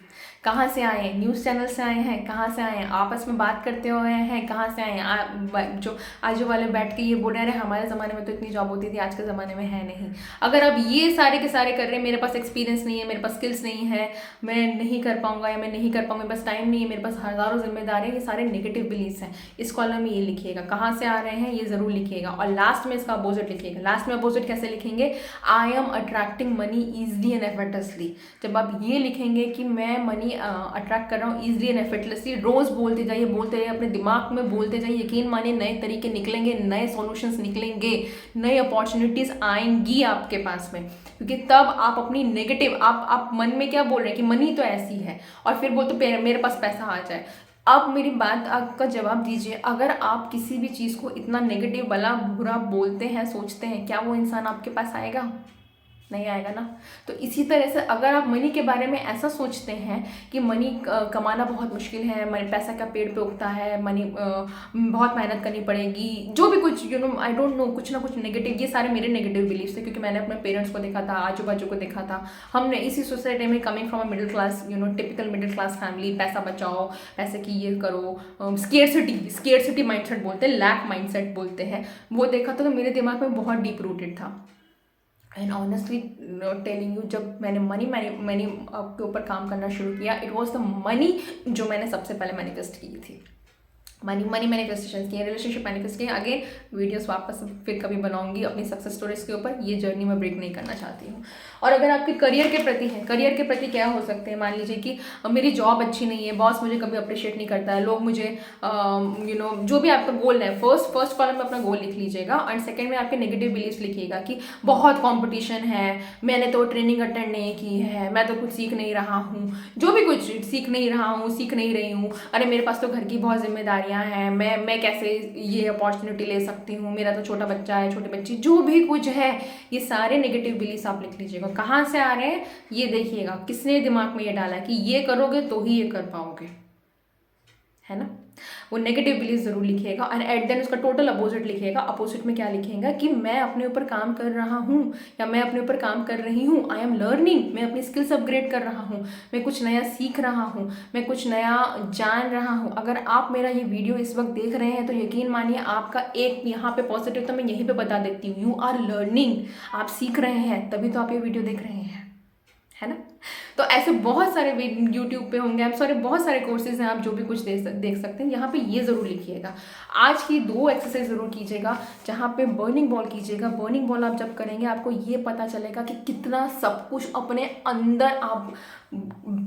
कहाँ से आए हैं, न्यूज़ चैनल से आए हैं, कहाँ से आए हैं, आपस में बात करते हुए हैं, कहाँ से आए हैं, जो आजू वाले बैठ के ये बोल रहे हैं हमारे ज़माने में तो इतनी जॉब होती थी, आज के ज़माने में है नहीं। अगर अब ये सारे के सारे कर रहे हैं, मेरे पास एक्सपीरियंस नहीं है, मेरे पास स्किल्स नहीं है, मैं नहीं कर पाऊंगा या मैं नहीं कर पाऊंगी, बस टाइम नहीं है, मेरे पास हज़ारों जिम्मेदारी, ये सारे नेगेटिव बिलीव्स हैं। इस कॉलम में ये लिखिएगा कहाँ से आ रहे हैं, ये ज़रूर लिखिएगा। और लास्ट में इसका अपोजिट लिखिएगा। लास्ट में अपोजिट कैसे लिखेंगे, I am attracting money easily and effortlessly. जब आप ये लिखेंगे कि मैं मनी अट्रैक्ट कर रहा हूँ ईजिली एंड एफर्टलेसली, रोज़ बोलते जाइए, अपने दिमाग में बोलते जाइए, यकीन मानिए नए तरीके निकलेंगे, नए सॉल्यूशंस निकलेंगे, नई अपॉर्चुनिटीज़ आएंगी आपके पास में। क्योंकि तब आप अपनी नेगेटिव आप मन में क्या बोल रहे हैं कि मनी तो ऐसी है और फिर बोलते मेरे पास पैसा आ जाए। अब मेरी बात का जवाब दीजिए, अगर आप किसी भी चीज़ को इतना नेगेटिव भला बुरा बोलते हैं, सोचते हैं, क्या वो इंसान आपके पास आएगा? नहीं आएगा ना। तो इसी तरह से अगर आप मनी के बारे में ऐसा सोचते हैं कि मनी कमाना बहुत मुश्किल है, मनी पैसा का पेड़ पे उगता है, मनी बहुत मेहनत करनी पड़ेगी, जो भी कुछ आई डोंट नो, कुछ ना कुछ नेगेटिव, ये सारे मेरे नेगेटिव बिलीव्स थे क्योंकि मैंने अपने पेरेंट्स को देखा था, आजू बाजू को देखा था। हमने इसी सोसाइटी में coming from a middle class typical middle class family, पैसा बचाओ, पैसे की ये करो, स्केर्सिटी माइंडसेट बोलते हैं, लैक माइंडसेट बोलते हैं, वो देखा था। तो मेरे दिमाग में बहुत डीप रूटेड था। एंड ऑनेस्टली टेलिंग यू, जब मैंने मनी के ऊपर काम करना शुरू किया, इट वॉज द मनी जो मैंने सबसे पहले मैनिफेस्ट की थी। मनी मैनिफेस्टेशन किए, रिलेशनशिप मैनिफेस्ट किए। आगे वीडियोस वापस फिर कभी बनाऊंगी अपनी सक्सेस स्टोरीज के ऊपर, ये जर्नी में ब्रेक नहीं करना चाहती हूँ। और अगर आपके करियर के प्रति है, करियर के प्रति क्या हो सकते हैं, मान लीजिए कि मेरी जॉब अच्छी नहीं है, बॉस मुझे कभी अप्रिशिएट नहीं करता है, लोग मुझे जो भी आपका गोल है, फर्स्ट कॉलम में अपना गोल लिख लीजिएगा और सेकंड में आपके नेगेटिव बिलीव्स लिखिएगा कि बहुत कंपटीशन है, मैंने तो ट्रेनिंग अटेंड नहीं की है, मैं तो कुछ सीख नहीं रहा हूँ, जो भी कुछ सीख नहीं रहा हूँ, सीख नहीं रही हूँ, अरे मेरे पास तो घर की बहुत जिम्मेदारी हैं, मैं कैसे ये अपॉर्चुनिटी ले सकती हूँ, मेरा तो छोटा बच्चा है, छोटी बच्ची, जो भी कुछ है, ये सारे नेगेटिव बिलीव्स आप लिख लीजिएगा। कहाँ से आ रहे हैं ये देखिएगा, किसने दिमाग में ये डाला कि ये करोगे तो ही ये कर पाओगे, है ना। वो नेगेटिव बिलीफ ज़रूर लिखिएगा और एट देन उसका टोटल अपोजिट लिखिएगा। अपोजिट में क्या लिखिएगा कि मैं अपने ऊपर काम कर रहा हूँ या मैं अपने ऊपर काम कर रही हूँ, आई एम लर्निंग, मैं अपनी स्किल्स अपग्रेड कर रहा हूँ, मैं कुछ नया सीख रहा हूँ, मैं कुछ नया जान रहा हूँ। अगर आप मेरा ये वीडियो इस वक्त देख रहे हैं तो यकीन मानिए आपका एक यहाँ पे पॉजिटिव तो मैं यहीं पे बता देती हूँ, यू आर लर्निंग, आप सीख रहे हैं, तभी तो आप ये वीडियो देख रहे हैं, है ना। तो ऐसे बहुत सारे यूट्यूब पे होंगे, आप सारे बहुत सारे कोर्सेज हैं, आप जो भी कुछ देख सकते हैं। यहाँ पे ये ज़रूर लिखिएगा। आज की 2 एक्सरसाइज ज़रूर कीजिएगा जहाँ पे बर्निंग बॉल कीजिएगा। बर्निंग बॉल आप जब करेंगे आपको ये पता चलेगा कि कितना सब कुछ अपने अंदर आप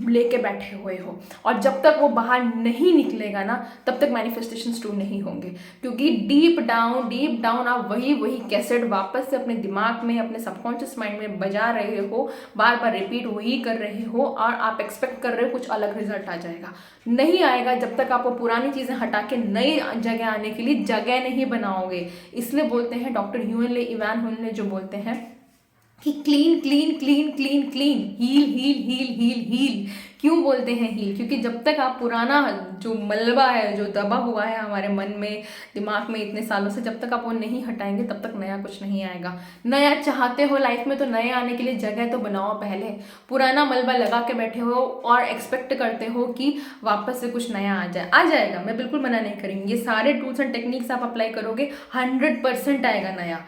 लेके बैठे हुए हो, और जब तक वो बाहर नहीं निकलेगा ना तब तक मैनिफेस्टेशन ट्रू नहीं होंगे, क्योंकि डीप डाउन आप वही कैसेट वापस से अपने दिमाग में, अपने सबकॉन्शियस माइंड में बजा रहे हो, बार बार रिपीट वही कर रहे हो, और आप एक्सपेक्ट कर रहे हो कुछ अलग रिजल्ट आ जाएगा। नहीं आएगा जब तक आप वो पुरानी चीज़ें हटा के नई जगह आने के लिए जगह नहीं बनाओगे। इसलिए बोलते हैं डॉक्टर इवान हुन जो बोलते हैं कि clean clean clean clean clean, heal heal heal heal heal. क्यों बोलते हैं हील? क्योंकि जब तक आप पुराना जो मलबा है, जो दबा हुआ है हमारे मन में, दिमाग में इतने सालों से, जब तक आप वो नहीं हटाएंगे तब तक नया कुछ नहीं आएगा। नया चाहते हो लाइफ में तो नए आने के लिए जगह तो बनाओ पहले। पुराना मलबा लगा के बैठे हो और एक्सपेक्ट करते हो कि वापस से कुछ नया आ जाए, आ जाएगा, मैं बिल्कुल मना नहीं करूँगी। ये सारे टूल्स एंड टेक्निक्स आप अप्लाई करोगे 100% आएगा नया।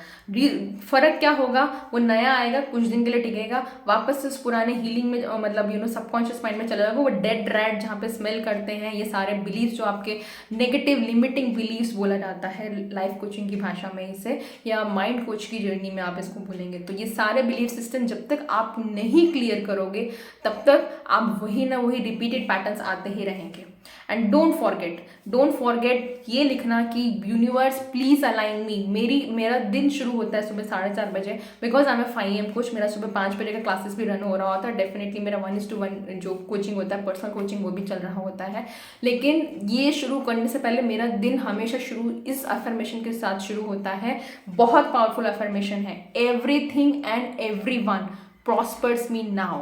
फर्क क्या होगा, वो नया आएगा, कुछ दिन के लिए टिकेगा, वापस से उस पुराने हीलिंग में मतलब सबकॉन्शियस माइंड में चला जाएगा। वो डेड रैट जहाँ पे स्मेल करते हैं ये सारे बिलीव्स, जो आपके नेगेटिव लिमिटिंग बिलीव्स बोला जाता है लाइफ कोचिंग की भाषा में इसे, या माइंड कोच की जर्नी में आप इसको बोलेंगे। तो ये सारे बिलीव सिस्टम जब तक आप नहीं क्लियर करोगे तब तक आप वही ना वही रिपीटेड पैटर्न्स आते ही रहेंगे। एंड डोंट फॉरगेट ये लिखना कि यूनिवर्स प्लीज अलाइन मी। मेरा दिन शुरू होता है सुबह 4:30 बजे, because I M 5 AM coach. मेरा सुबह 5 बजे का क्लासेस भी रन हो रहा होता है। डेफिनेटली मेरा 1:1 जो कोचिंग होता है, पर्सनल कोचिंग, वो भी चल रहा होता है। लेकिन ये शुरू करने से पहले मेरा दिन हमेशा शुरू इस अफर्मेशन के साथ शुरू होता है। बहुत पावरफुल अफर्मेशन है, everything and everyone prospers me now.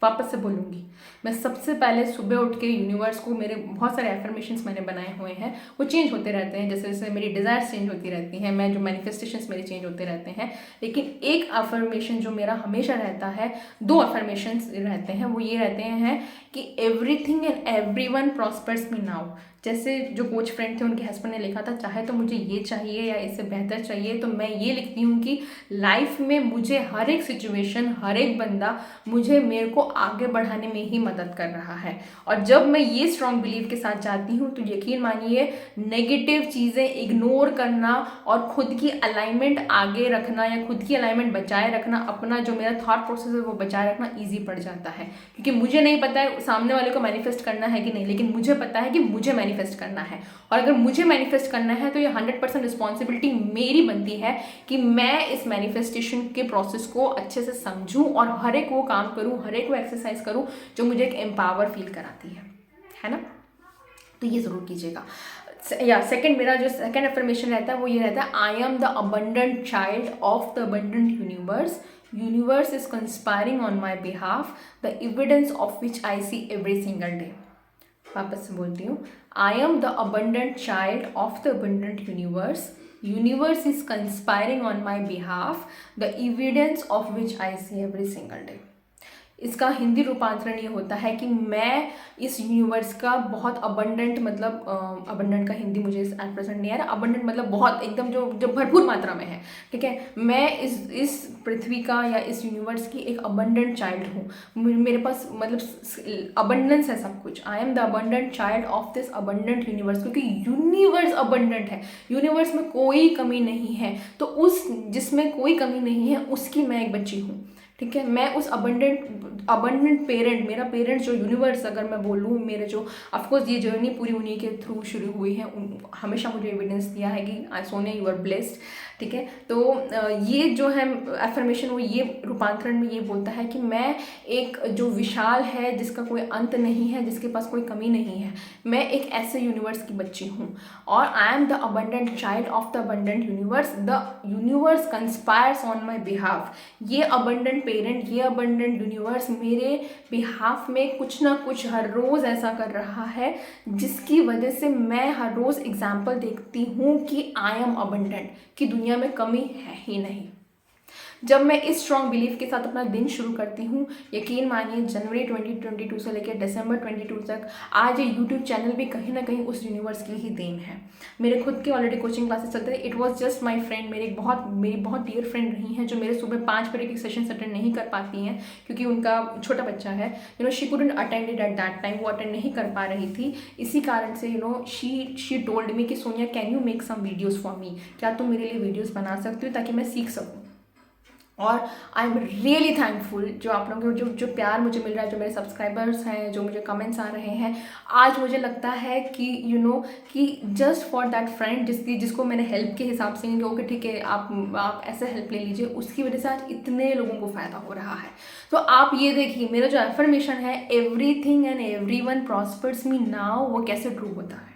वापस से बोलूँगी, मैं सबसे पहले सुबह उठ के यूनिवर्स को, मेरे बहुत सारे एफर्मेशंस मैंने बनाए हुए हैं, वो चेंज होते रहते हैं, जैसे जैसे मेरी डिज़ायर्स चेंज होती रहती हैं, मैं जो मैनिफेस्टेशंस मेरे चेंज होते रहते हैं। लेकिन एक अफर्मेशन जो मेरा हमेशा रहता है, 2 अफर्मेशंस रहते हैं, वो ये रहते हैं कि everything and everyone prospers me now. जैसे जो कोच फ्रेंड थे उनके हस्बैंड ने लिखा था, चाहे तो मुझे ये चाहिए या इससे बेहतर चाहिए, तो मैं ये लिखती हूँ कि लाइफ में मुझे हर एक सिचुएशन, हर एक बंदा मेरे को आगे बढ़ाने में ही मदद कर रहा है। और जब मैं ये स्ट्रॉन्ग बिलीव के साथ जाती हूँ तो यकीन मानिए नेगेटिव चीज़ें इग्नोर करना और खुद की अलाइनमेंट आगे रखना या खुद की अलाइनमेंट बचाए रखना, अपना जो मेरा थॉट प्रोसेस है वो बचाए रखना ईजी पड़ जाता है। क्योंकि मुझे नहीं पता है सामने वाले को मैनिफेस्ट करना है कि नहीं, लेकिन मुझे पता है कि मुझे मैनिफेस्ट करना है। और अगर मुझे मैनिफेस्ट करना है तो ये 100% रिस्पॉन्सिबिलिटी मेरी बनती है कि मैं इस मैनिफेस्टेशन के प्रोसेस को अच्छे से समझूं और हर एक वो काम करूं, हर एक वो एक्सरसाइज करूं जो मुझे एक एम्पावर फील कराती है ना। तो ये ज़रूर कीजिएगा। या सेकंड, मेरा जो सेकंड अफर्मेशन रहता है वो ये रहता है, I am the abundant child of the abundant universe, universe is conspiring on my behalf, the evidence of which I see every single day. वापस से बोलती हूँ, I am the abundant child of the abundant universe, universe is conspiring on my behalf, the evidence of which I see every single day. इसका हिंदी रूपांतरण ये होता है कि मैं इस यूनिवर्स का बहुत अबंडेंट, मतलब अबंडेंट का हिंदी मुझे एट प्रेजेंट नहीं आ रहा, अबंडेंट मतलब बहुत एकदम जो भरपूर मात्रा में है, ठीक है। मैं इस पृथ्वी का या इस यूनिवर्स की एक अबंडेंट चाइल्ड हूँ। मेरे पास मतलब अबंडेंस है सब कुछ। I am the abundant child of this abundant universe, क्योंकि यूनिवर्स अबंडेंट है, यूनिवर्स में कोई कमी नहीं है। तो उस जिसमें कोई कमी नहीं है उसकी मैं एक बच्ची हूँ, ठीक है। मैं उस अबंडेंट पेरेंट, मेरा पेरेंट जो यूनिवर्स अगर मैं बोलूँ, मेरे जो ऑफकोर्स ये जर्नी पूरी उन्हीं के थ्रू शुरू हुई है, हमेशा मुझे एविडेंस दिया है कि सोनिया यू आर ब्लेस्ड, ठीक है। तो ये जो है एफर्मेशन, वो ये रूपांतरण में ये बोलता है कि मैं एक जो विशाल है, जिसका कोई अंत नहीं है, जिसके पास कोई कमी नहीं है, मैं एक ऐसे यूनिवर्स की बच्ची हूँ और I am the abundant child of the abundant universe, the universe conspires on my behalf. ये अबंडेंट पेरेंट, ये अबंडेंट यूनिवर्स मेरे बिहाफ में कुछ ना कुछ हर रोज़ ऐसा कर रहा है जिसकी वजह से मैं हर रोज़ एग्जाम्पल देखती हूँ कि आई एम अबंडेंट, कि दुनिया में कमी है ही नहीं। जब मैं इस स्ट्रॉन्ग बिलीफ के साथ अपना दिन शुरू करती हूँ, यकीन मानिए जनवरी 2022 से लेकर दिसंबर 22 तक आज ये यूट्यूब चैनल भी कहीं ना कहीं उस यूनिवर्स की ही देन है। मेरे खुद के ऑलरेडी कोचिंग क्लासेस चलते थे। It was just my friend, मेरी बहुत डियर फ्रेंड रही हैं जो मेरे सुबह 5 बजे के सेशंस अटेंड नहीं कर पाती हैं क्योंकि उनका छोटा बच्चा है। She couldn't attend it at that time, वो अटेंड नहीं कर पा रही थी। इसी कारण से शी टोल्ड मी कि Sonia can you make some videos for me, क्या तुम मेरे लिए वीडियोज़ बना सकती हो ताकि मैं सीख सकूँ। और आई एम रियली थैंकफुल जो आप लोगों को जो प्यार मुझे मिल रहा है, जो मेरे सब्सक्राइबर्स हैं, जो मुझे कमेंट्स आ रहे हैं। आज मुझे लगता है कि कि जस्ट फॉर दैट फ्रेंड जिसको मैंने हेल्प के हिसाब से ओके ठीक है आप ऐसे हेल्प ले लीजिए, उसकी वजह से आज इतने लोगों को फ़ायदा हो रहा है। तो आप ये देखिए मेरा जो एफर्मेशन है, everything and everyone prospers me now, वो कैसे ट्रू होता है।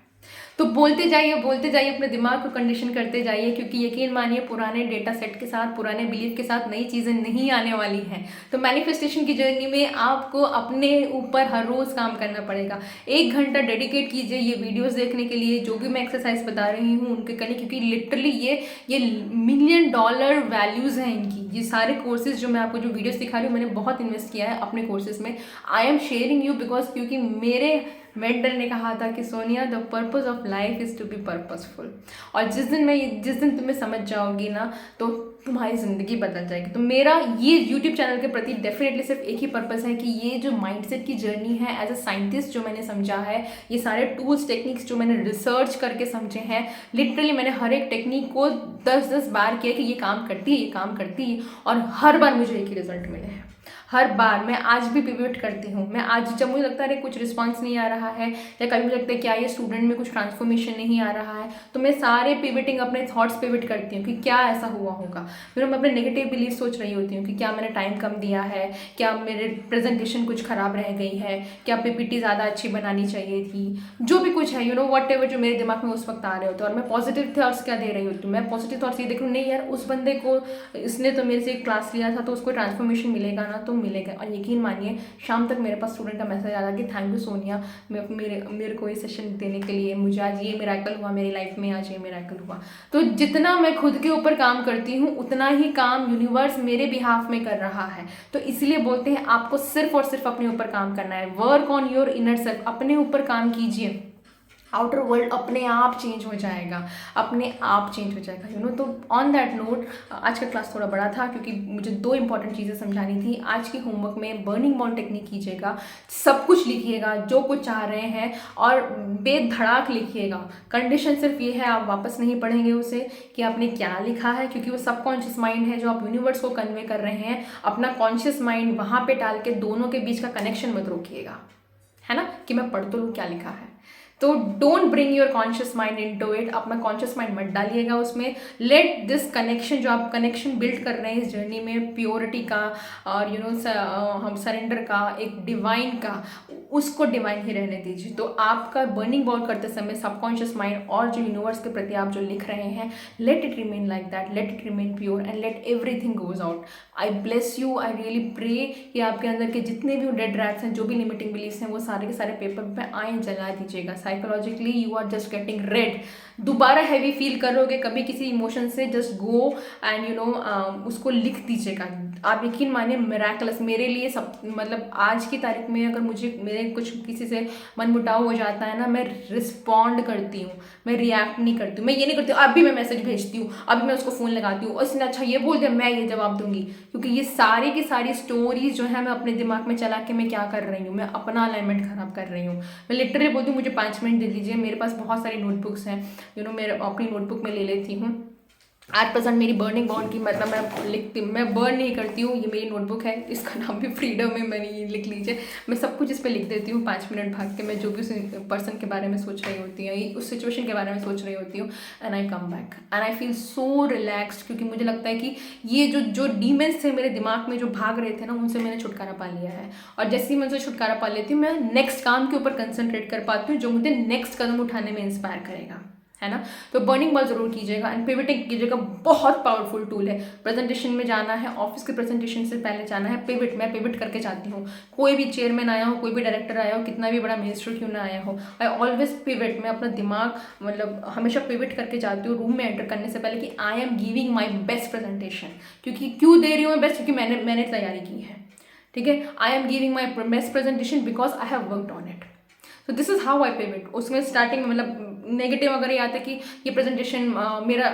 तो बोलते जाइए अपने दिमाग को कंडीशन करते जाइए, क्योंकि यकीन मानिए पुराने डेटा सेट के साथ, पुराने बिलीफ के साथ नई चीज़ें नहीं आने वाली हैं। तो मैनिफेस्टेशन की जर्नी में आपको अपने ऊपर हर रोज़ काम करना पड़ेगा। 1 घंटा डेडिकेट कीजिए ये वीडियोस देखने के लिए, जो भी मैं एक्सरसाइज बता रही हूँ उनके करने, क्योंकि लिटरली ये $1 मिलियन वैल्यूज़ हैं इनकी। ये सारे कोर्सेज जो मैं आपको जो वीडियोस दिखा रही हूँ, मैंने बहुत इन्वेस्ट किया है अपने कोर्सेज में। I am sharing you because क्योंकि मेरे मेंटर ने कहा था कि Sonia the purpose of life is to be purposeful. और जिस दिन तुम्हें समझ जाओगी ना, तो तुम्हारी ज़िंदगी बदल जाएगी। तो मेरा ये यूट्यूब चैनल के प्रति डेफिनेटली सिर्फ एक ही पर्पस है कि ये जो माइंडसेट की जर्नी है एज अ साइंटिस्ट जो मैंने समझा है, ये सारे टूल्स टेक्निक्स जो मैंने रिसर्च करके समझे हैं, लिटरली मैंने हर एक टेक्निक को 10-10 बार किया कि ये काम करती है, ये काम करती है, और हर बार मुझे एक ही रिजल्ट मिले हैं। हर बार मैं आज भी पिवट करती हूँ। मैं आज जब मुझे लगता है कुछ रिस्पॉन्स नहीं आ रहा है, या कभी मुझे लगता है क्या ये स्टूडेंट में कुछ ट्रांसफॉर्मेशन नहीं आ रहा है, तो मैं सारे पिवटिंग अपने थॉट्स पिवट करती हूँ कि क्या ऐसा हुआ होगा। फिर मैं अपने नेगेटिव बिलीफ सोच रही होती हूँ कि क्या मैंने टाइम कम दिया है, क्या मेरे प्रेजेंटेशन कुछ ख़राब रह गई है, क्या पीपीटी ज़्यादा अच्छी बनानी चाहिए थी, जो भी कुछ है वॉट एवर जो मेरे दिमाग में उस वक्त आ रहे होते हैं। और मैं पॉजिटिव थॉट्स क्या दे रही होती हूँ, मैं पॉजिटिव थॉट्स ये देख रही हूँ, नहीं यार उस बंदे को, इसने तो मेरे से एक क्लास लिया था तो उसको ट्रांसफॉर्मेशन मिलेगा ना, तो मिलेगा। और यकीन मानिए शाम तक मेरे पास स्टूडेंट का मैसेज आ रहा कि थैंक यू सोनिया, मेरे को ये सेशन देने के लिए, मुझे आज ये मिरेकल हुआ मेरी लाइफ में, आज ये मिरेकल हुआ। तो जितना मैं खुद के ऊपर काम करती हूँ उतना ही काम यूनिवर्स मेरे बिहाफ में कर रहा है। तो इसलिए बोलते हैं आपको सिर्फ और सिर्फ अपने ऊपर काम करना है। Work on your inner self, अपने ऊपर काम कीजिए, आउटर वर्ल्ड अपने आप चेंज हो जाएगा, अपने आप चेंज हो जाएगा। तो ऑन दैट नोट आज का क्लास थोड़ा बड़ा था क्योंकि मुझे 2 इंपॉर्टेंट चीज़ें समझानी थी। आज के होमवर्क में बर्निंग बॉन्ड टेक्निक कीजिएगा, सब कुछ लिखिएगा जो कुछ चाह रहे हैं और बेधड़ाक लिखिएगा। कंडीशन सिर्फ ये है, आप वापस नहीं पढ़ेंगे उसे कि आपने क्या लिखा है, क्योंकि वो सबकॉन्शियस माइंड है जो आप यूनिवर्स को कन्वे कर रहे हैं। अपना कॉन्शियस माइंड वहाँ पे डाल के दोनों के बीच का कनेक्शन मत रोकिएगा, है ना, कि मैं पढ़ तो लूँ क्या लिखा है। तो don't bring your conscious mind into it, अपना कॉन्शियस माइंड मत डालिएगा उसमें। लेट दिस कनेक्शन, जो आप कनेक्शन बिल्ड कर रहे हैं इस जर्नी में, प्योरिटी का और हम सरेंडर का, एक डिवाइन का, उसको डिवाइन ही रहने दीजिए। तो आपका बर्निंग बॉल करते समय सबकॉन्शियस माइंड और जो यूनिवर्स के प्रति आप जो लिख रहे हैं, let it remain like that, let it remain pure and let everything goes out. I bless you, I really pray कि आपके अंदर के जितने भी डेड रैट्स हैं, जो भी लिमिटिंग बिलीफ्स हैं, वो सारे के सारे पेपर पे आए, जला दीजिएगा। Psychologically you are just getting rid. दोबारा हैवी फील करोगे कभी किसी इमोशन से, जस्ट गो एंड उसको लिख दीजिएगा। आप यकीन मानिए मिरेकलस मेरे लिए सब, मतलब आज की तारीख में अगर मुझे मेरे कुछ किसी से मनमुटाव हो जाता है ना, मैं रिस्पॉन्ड करती हूँ, मैं रिएक्ट नहीं करती हूँ। मैं ये नहीं करती हूँ अभी मैं मैसेज भेजती हूँ, अभी मैं उसको फ़ोन लगाती हूँ, उसने अच्छा ये बोल दिया मैं ये जवाब दूंगी, क्योंकि ये सारी की सारी स्टोरीज जो है मैं अपने दिमाग में चला के मैं क्या कर रही हूँ, मैं अपना अलाइनमेंट खराब कर रही हूँ। मैं लिटरली बोलती हूँ मुझे 5 मिनट दे दीजिए, मेरे पास बहुत सारी नोटबुक्स हैं, मेरे अपनी नोटबुक में ले लेती हूँ 8% मेरी बर्निंग बाउंड की, मतलब मैं बर्न नहीं करती हूँ। ये मेरी नोटबुक है, इसका नाम भी फ्रीडम है, मैंने ये लिख लीजिए। मैं सब कुछ इस पर लिख देती हूँ 5 मिनट भाग के, मैं जो भी उस पर्सन के बारे में सोच रही होती हूँ, उस सिचुएशन के बारे में सोच रही होती हूँ, and I come back and I feel so relaxed, क्योंकि मुझे लगता है कि ये जो डीमेंस थे मेरे दिमाग में जो भाग रहे थे ना, उनसे मैंने छुटकारा पा लिया है। और जैसे ही मैं उनसे छुटकारा पा लेती हूँ, मैं नेक्स्ट काम के ऊपर कंसंट्रेट कर पाती हूँ, जो मुझे नेक्स्ट कदम उठाने में इंस्पायर करेगा, है ना। तो बर्निंग बॉल जरूर कीजिएगा एंड पिवटिंग कीजिएगा, बहुत पावरफुल टूल है। प्रेजेंटेशन में जाना है, ऑफिस के प्रेजेंटेशन से पहले जाना है, पिवट, मैं पिवट करके जाती हूँ। कोई भी चेयरमैन आया हो, कोई भी डायरेक्टर आया हो, कितना भी बड़ा मिनिस्टर क्यों ना आया हो, आई ऑलवेज पिवट। मैं अपना दिमाग मतलब हमेशा पिवट करके जाती हूँ रूम में एंटर करने से पहले, कि आई am giving my best presentation. क्योंकि क्यों दे रही हूँ मैं बेस्ट, क्योंकि मैंने तैयारी की है, ठीक है। I am giving my best presentation because I have worked on it. तो this is how I pivot. उसमें स्टार्टिंग में मतलब नेगेटिव अगर ये आता है कि ये प्रेजेंटेशन मेरा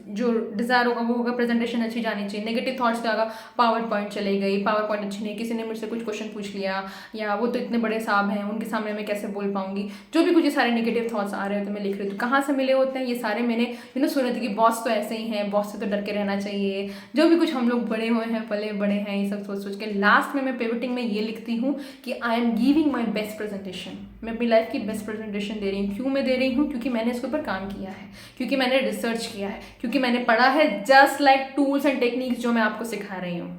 जो डिज़ायर होगा वो होगा प्रेजेंटेशन अच्छी जानी चाहिए, नेगेटिव थॉट्स का आगा, पावर पॉइंट चली गई, पावर पॉइंट अच्छी नहीं, किसी ने मुझसे कुछ क्वेश्चन पूछ लिया, या वो तो इतने बड़े साहब हैं, उनके सामने मैं कैसे बोल पाऊंगी, जो भी कुछ ये सारे नेगेटिव थॉट्स आ रहे होते मैं लिख रही हूँ। तो कहाँ से मिले होते हैं ये सारे, मैंने सुने थे कि बॉस तो ऐसे ही हैं, बॉस से तो डर के रहना चाहिए, जो भी कुछ हम लोग बड़े हुए हैं, पले बड़े हैं, ये सब सोच सोच के लास्ट में मैं पिवटिंग में ये लिखती हूँ कि आई am giving my best presentation. मैं अपनी लाइफ की बेस्ट प्रेजेंटेशन दे रही हूँ। क्यों मैं दे रही हूँ? क्योंकि मैंने इसके ऊपर काम किया है, क्योंकि मैंने रिसर्च किया है, क्योंकि मैंने पढ़ा है, just like tools and techniques जो मैं आपको सिखा रही हूँ,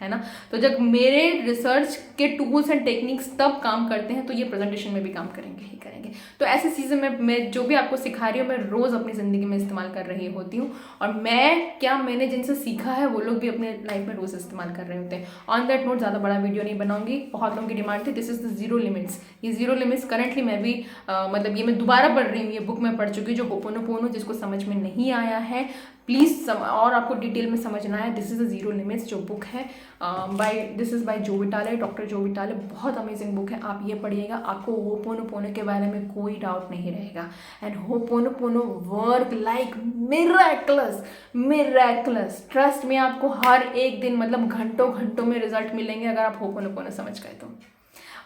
है ना। तो जब मेरे रिसर्च के टूल्स एंड टेक्निक्स तब काम करते हैं, तो ये प्रेजेंटेशन में भी काम करेंगे ही करेंगे। तो ऐसे चीज़ें मैं जो भी आपको सिखा रही हूँ, मैं रोज़ अपनी ज़िंदगी में इस्तेमाल कर रही होती हूँ। और मैंने जिनसे सीखा है वो लोग भी अपने लाइफ में रोज़ इस्तेमाल कर रहे होते हैं। ऑन दैट नोट, ज़्यादा बड़ा वीडियो नहीं बनाऊंगी, बहुत लोगों की डिमांड थी, this is the zero limits. ये जीरो लिमिट्स करंटली मैं भी मतलब ये मैं दोबारा पढ़ रही हूँ, ये बुक मैं पढ़ चुकी हूँ, जो होपोनोपोनो, जिसको समझ में नहीं आया है प्लीज़ और आपको डिटेल में समझना है, this is a zero limits जो बुक है दिस इज़ बाय जो विटाले, डॉक्टर जो विटाले। बहुत अमेजिंग बुक है, आप ये पढ़िएगा, आपको होपोनोपोनो के बारे में कोई डाउट नहीं रहेगा। And ho'oponopono work like miracles, trust में आपको हर एक दिन मतलब घंटों घंटों में रिजल्ट मिलेंगे अगर आप होपोनोपोनो समझ गए तो।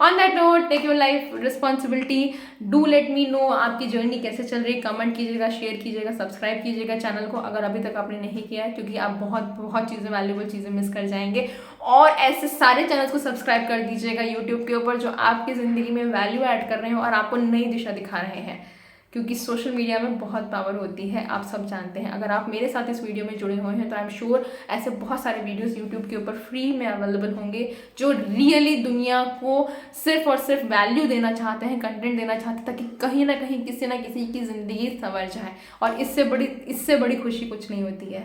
On that note, take your life responsibility, do let me know आपकी जर्नी कैसे चल रही है, कमेंट कीजिएगा, शेयर कीजिएगा, सब्सक्राइब कीजिएगा चैनल को अगर अभी तक आपने नहीं किया है, क्योंकि आप बहुत बहुत चीज़ें, वैल्यूबल चीज़ें मिस कर जाएंगे। और ऐसे सारे चैनल्स को सब्सक्राइब कर दीजिएगा यूट्यूब के ऊपर जो आपकी ज़िंदगी में वैल्यू ऐड कर रहे हैं और आपको नई दिशा दिखा रहे हैं, क्योंकि सोशल मीडिया में बहुत पावर होती है, आप सब जानते हैं। अगर आप मेरे साथ इस वीडियो में जुड़े हुए हैं तो आई एम श्योर ऐसे बहुत सारे वीडियोस यूट्यूब के ऊपर फ्री में अवेलेबल होंगे जो रियली दुनिया को सिर्फ और सिर्फ वैल्यू देना चाहते हैं, कंटेंट देना चाहते हैं, ताकि कहीं ना कहीं किसी ना किसी की ज़िंदगी संवर जाए। और इससे बड़ी खुशी कुछ नहीं होती है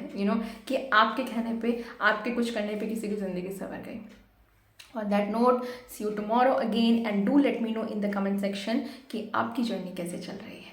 कि आपके कहने पर, आपके कुछ करने पर किसी की ज़िंदगी संवर गई। On that note, see you tomorrow again and do let me know in the comment section कि आपकी जर्नी कैसे चल रही है।